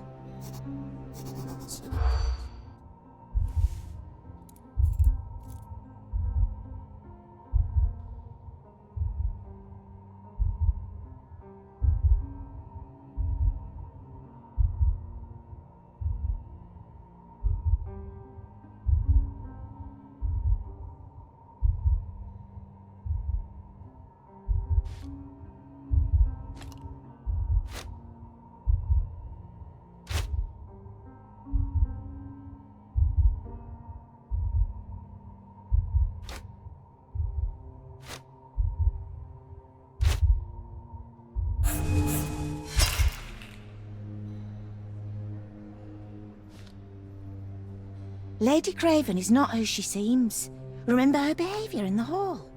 Lady Craven is not who she seems. Remember her behaviour in the hall.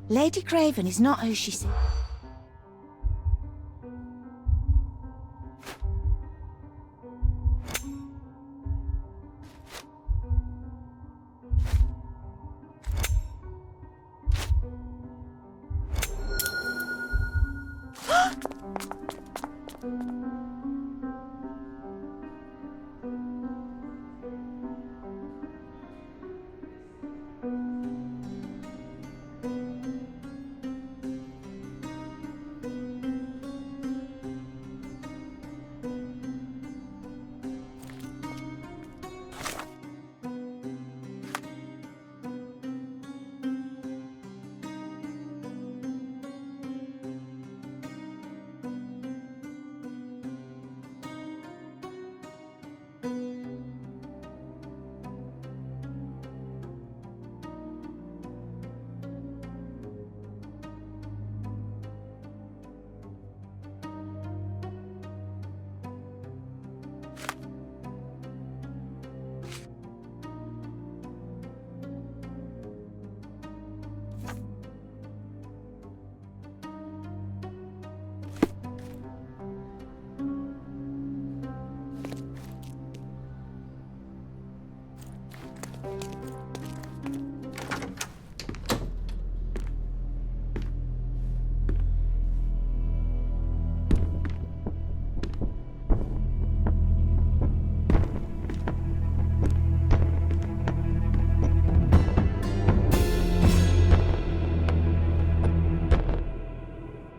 Lady Craven is not who she seems.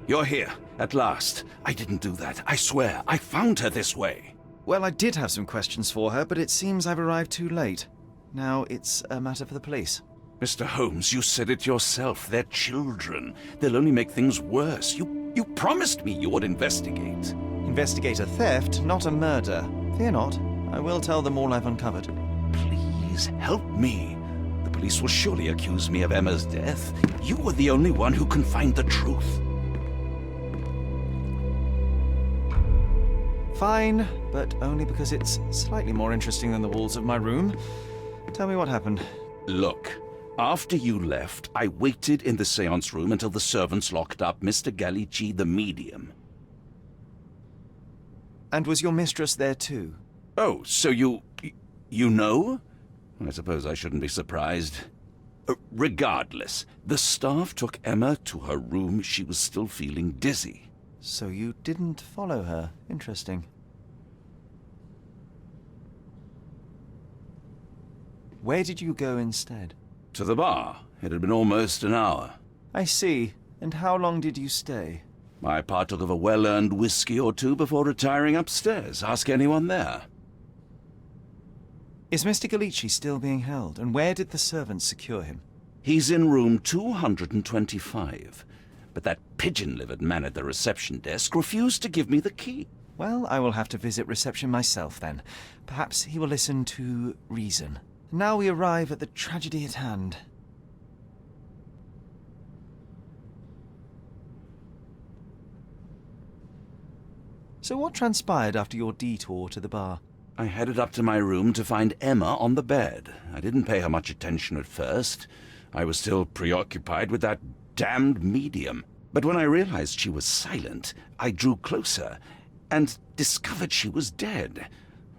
You're here, at last. I didn't do that. I swear, I found her this way. Well, I did have some questions for her, but it seems I've arrived too late. Now it's a matter for the police. Mr. Holmes, you said it yourself. They're children. They'll only make things worse. You promised me you would investigate. Investigate a theft, not a murder. Fear not. I will tell them all I've uncovered. Please, help me. The police will surely accuse me of Emma's death. You were the only one who can find the truth. Fine, but only because it's slightly more interesting than the walls of my room. Tell me what happened. Look, after you left, I waited in the seance room until the servants locked up Mr. Gallici, the medium. And was your mistress there too? Oh, so you know? I suppose I shouldn't be surprised. Regardless, the staff took Emma to her room. She was still feeling dizzy. So you didn't follow her. Interesting. Where did you go instead? To the bar. It had been almost an hour. I see. And how long did you stay? I partook of a well-earned whiskey or two before retiring upstairs. Ask anyone there. Is Mr. Gallici still being held? And where did the servants secure him? He's in room 225. But that pigeon-livered man at the reception desk refused to give me the key. Well, I will have to visit reception myself then. Perhaps he will listen to reason. Now we arrive at the tragedy at hand. So what transpired after your detour to the bar? I headed up to my room to find Emma on the bed. I didn't pay her much attention at first. I was still preoccupied with that damned medium. But when I realized she was silent, I drew closer and discovered she was dead.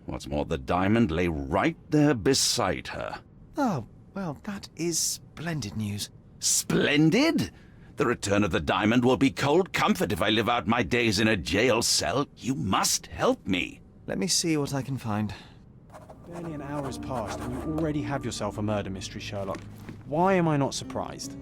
What's more, the diamond lay right there beside her. Oh, well, that is splendid news. Splendid? The return of the diamond will be cold comfort if I live out my days in a jail cell. You must help me. Let me see what I can find. Barely an hour has passed and you already have yourself a murder mystery, Sherlock. Why am I not surprised?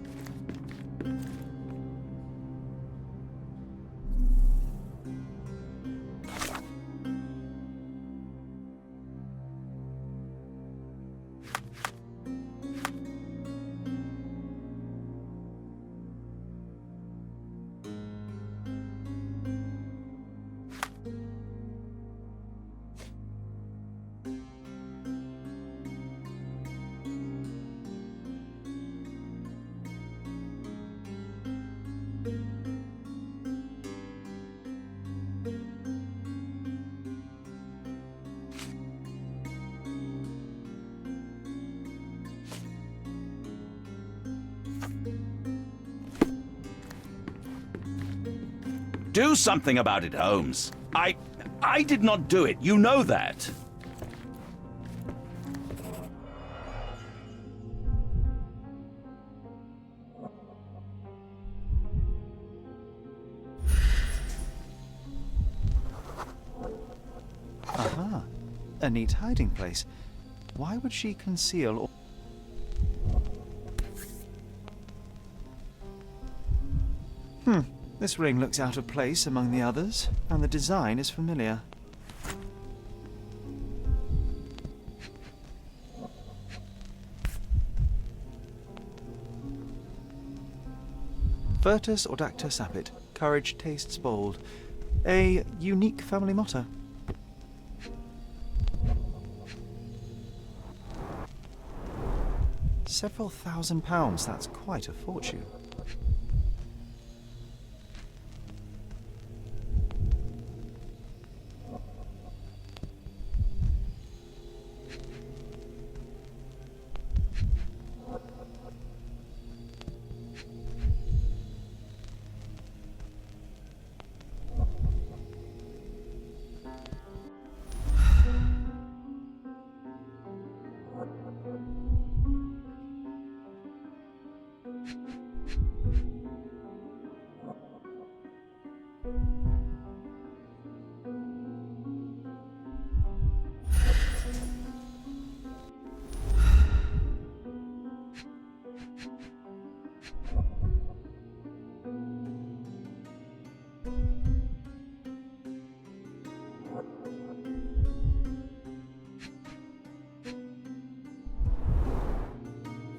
Do something about it, Holmes. I did not do it. You know that. Aha. A neat hiding place. Why would she conceal all... This ring looks out of place among the others, and the design is familiar. Virtus audacta sapit. Courage tastes bold. A unique family motto. Several £1,000s, that's quite a fortune.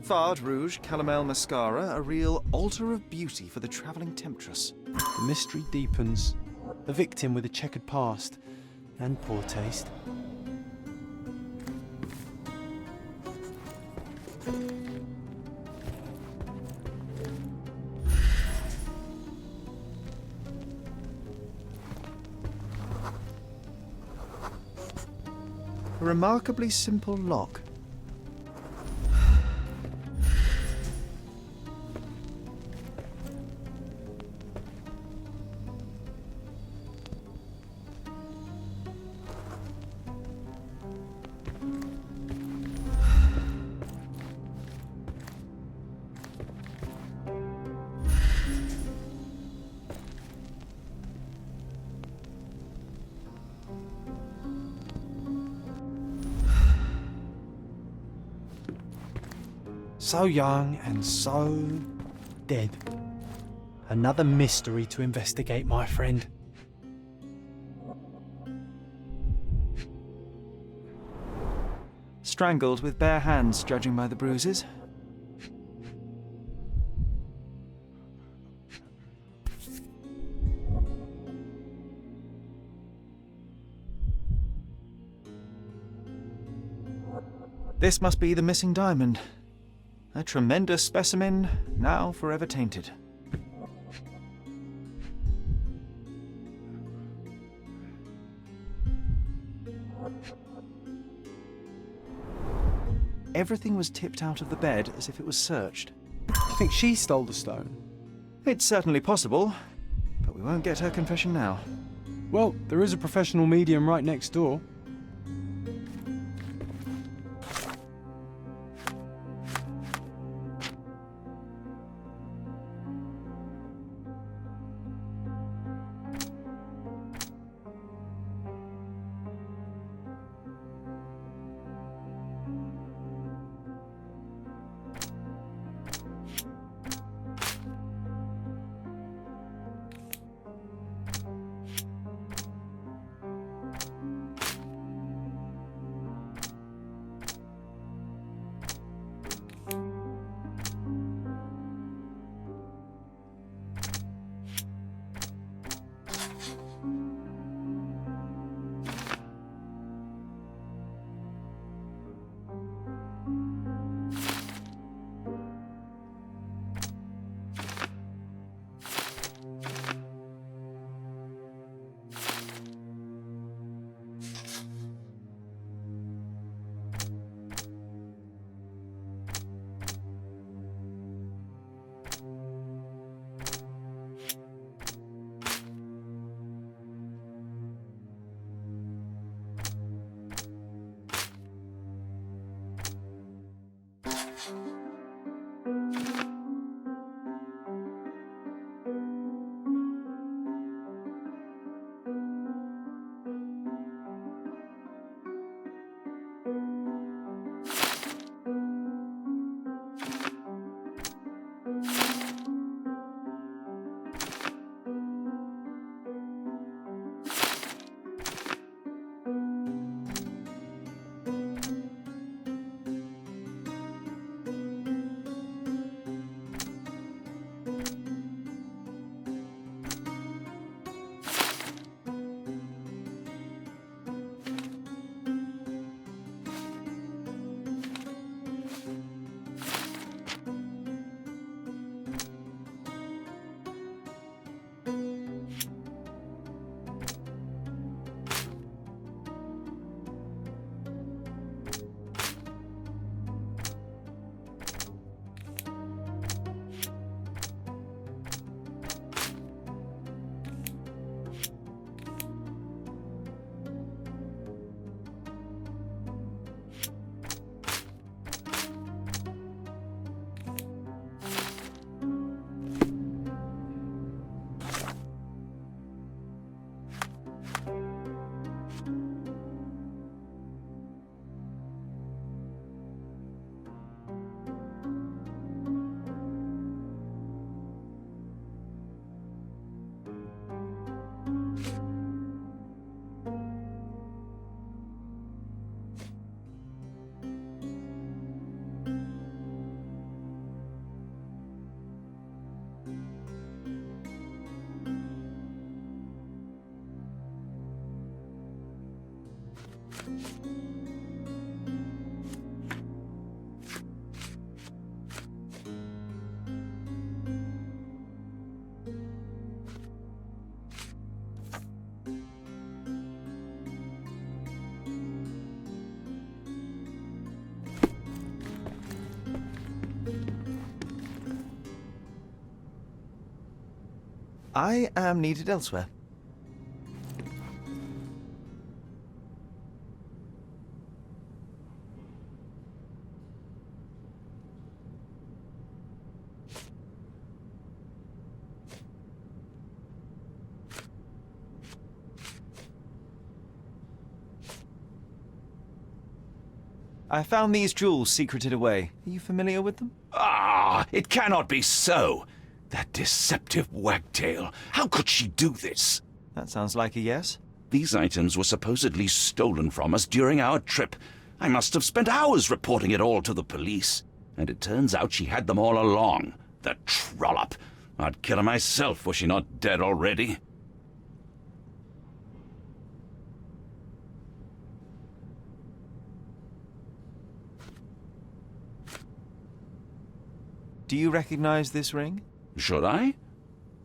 Fard Rouge Calomel Mascara, a real altar of beauty for the travelling temptress. The mystery deepens. A victim with a checkered past and poor taste. A remarkably simple lock. So young and so dead. Another mystery to investigate, my friend. Strangled with bare hands, judging by the bruises. This must be the missing diamond. A tremendous specimen, now forever tainted. Everything was tipped out of the bed as if it was searched. You think she stole the stone? It's certainly possible, but we won't get her confession now. Well, there is a professional medium right next door. I am needed elsewhere. I found these jewels secreted away. Are you familiar with them? Ah, it cannot be so. That deceptive wagtail. How could she do this? That sounds like a yes. These items were supposedly stolen from us during our trip. I must have spent hours reporting it all to the police. And it turns out she had them all along. The trollop. I'd kill her myself were she not dead already. Do you recognize this ring? Should I?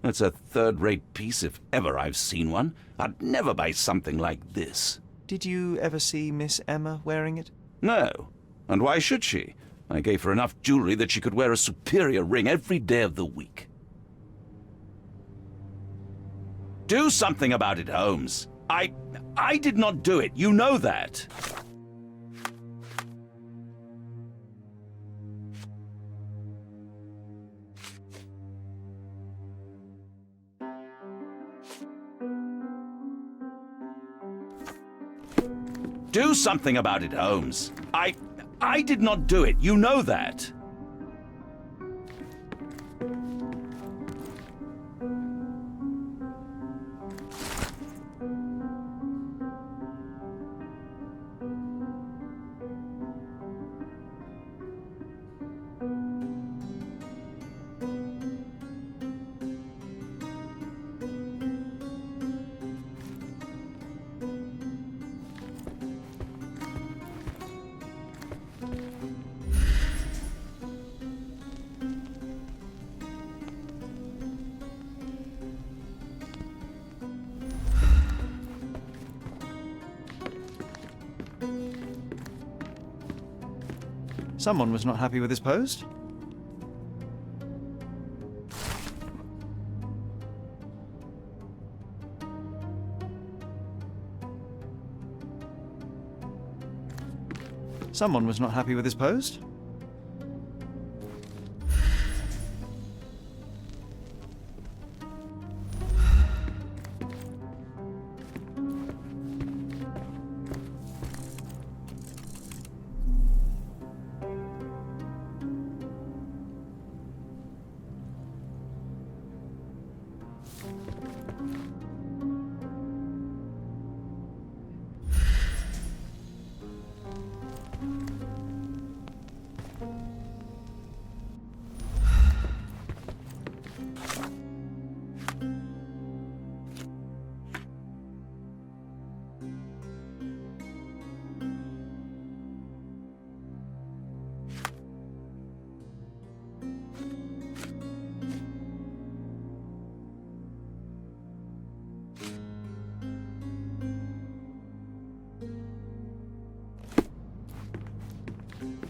It's a third-rate piece if ever I've seen one. I'd never buy something like this. Did you ever see Miss Emma wearing it? No. And why should she? I gave her enough jewelry that she could wear a superior ring every day of the week. Do something about it, Holmes. I did not do it. You know that. Do something about it, Holmes. I did not do it. You know that. Someone was not happy with his post. Someone was not happy with his post.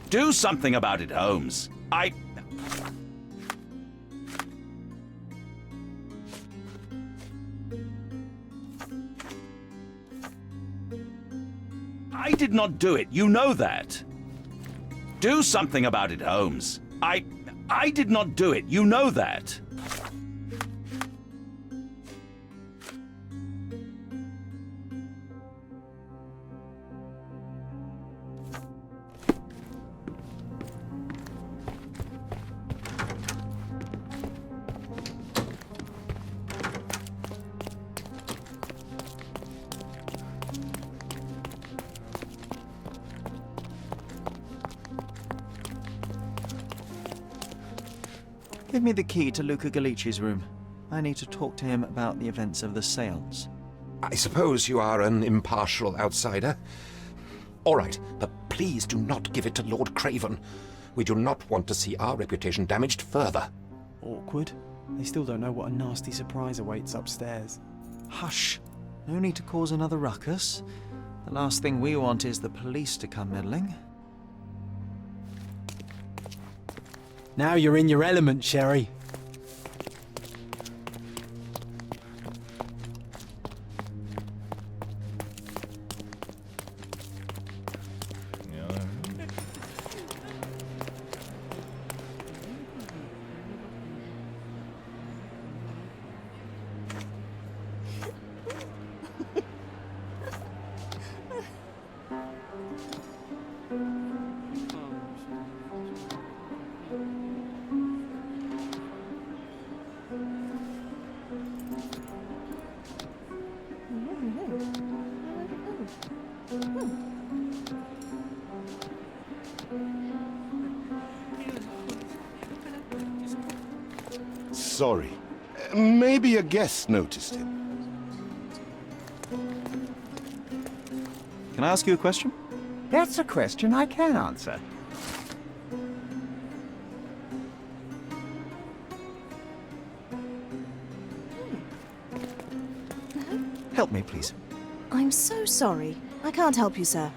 Do something about it, Holmes. I did not do it. You know that. Do something about it, Holmes. I did not do it. You know that. Give me the key to Luca Galici's room. I need to talk to him about the events of the seance. I suppose you are an impartial outsider. All right, but please do not give it to Lord Craven. We do not want to see our reputation damaged further. Awkward. They still don't know what a nasty surprise awaits upstairs. Hush. No need to cause another ruckus. The last thing we want is the police to come meddling. Now you're in your element, Sherry. sorry. Maybe a guest noticed him. Can I ask you a question? That's a question I can answer. Help me, please. I'm so sorry. I can't help you, sir.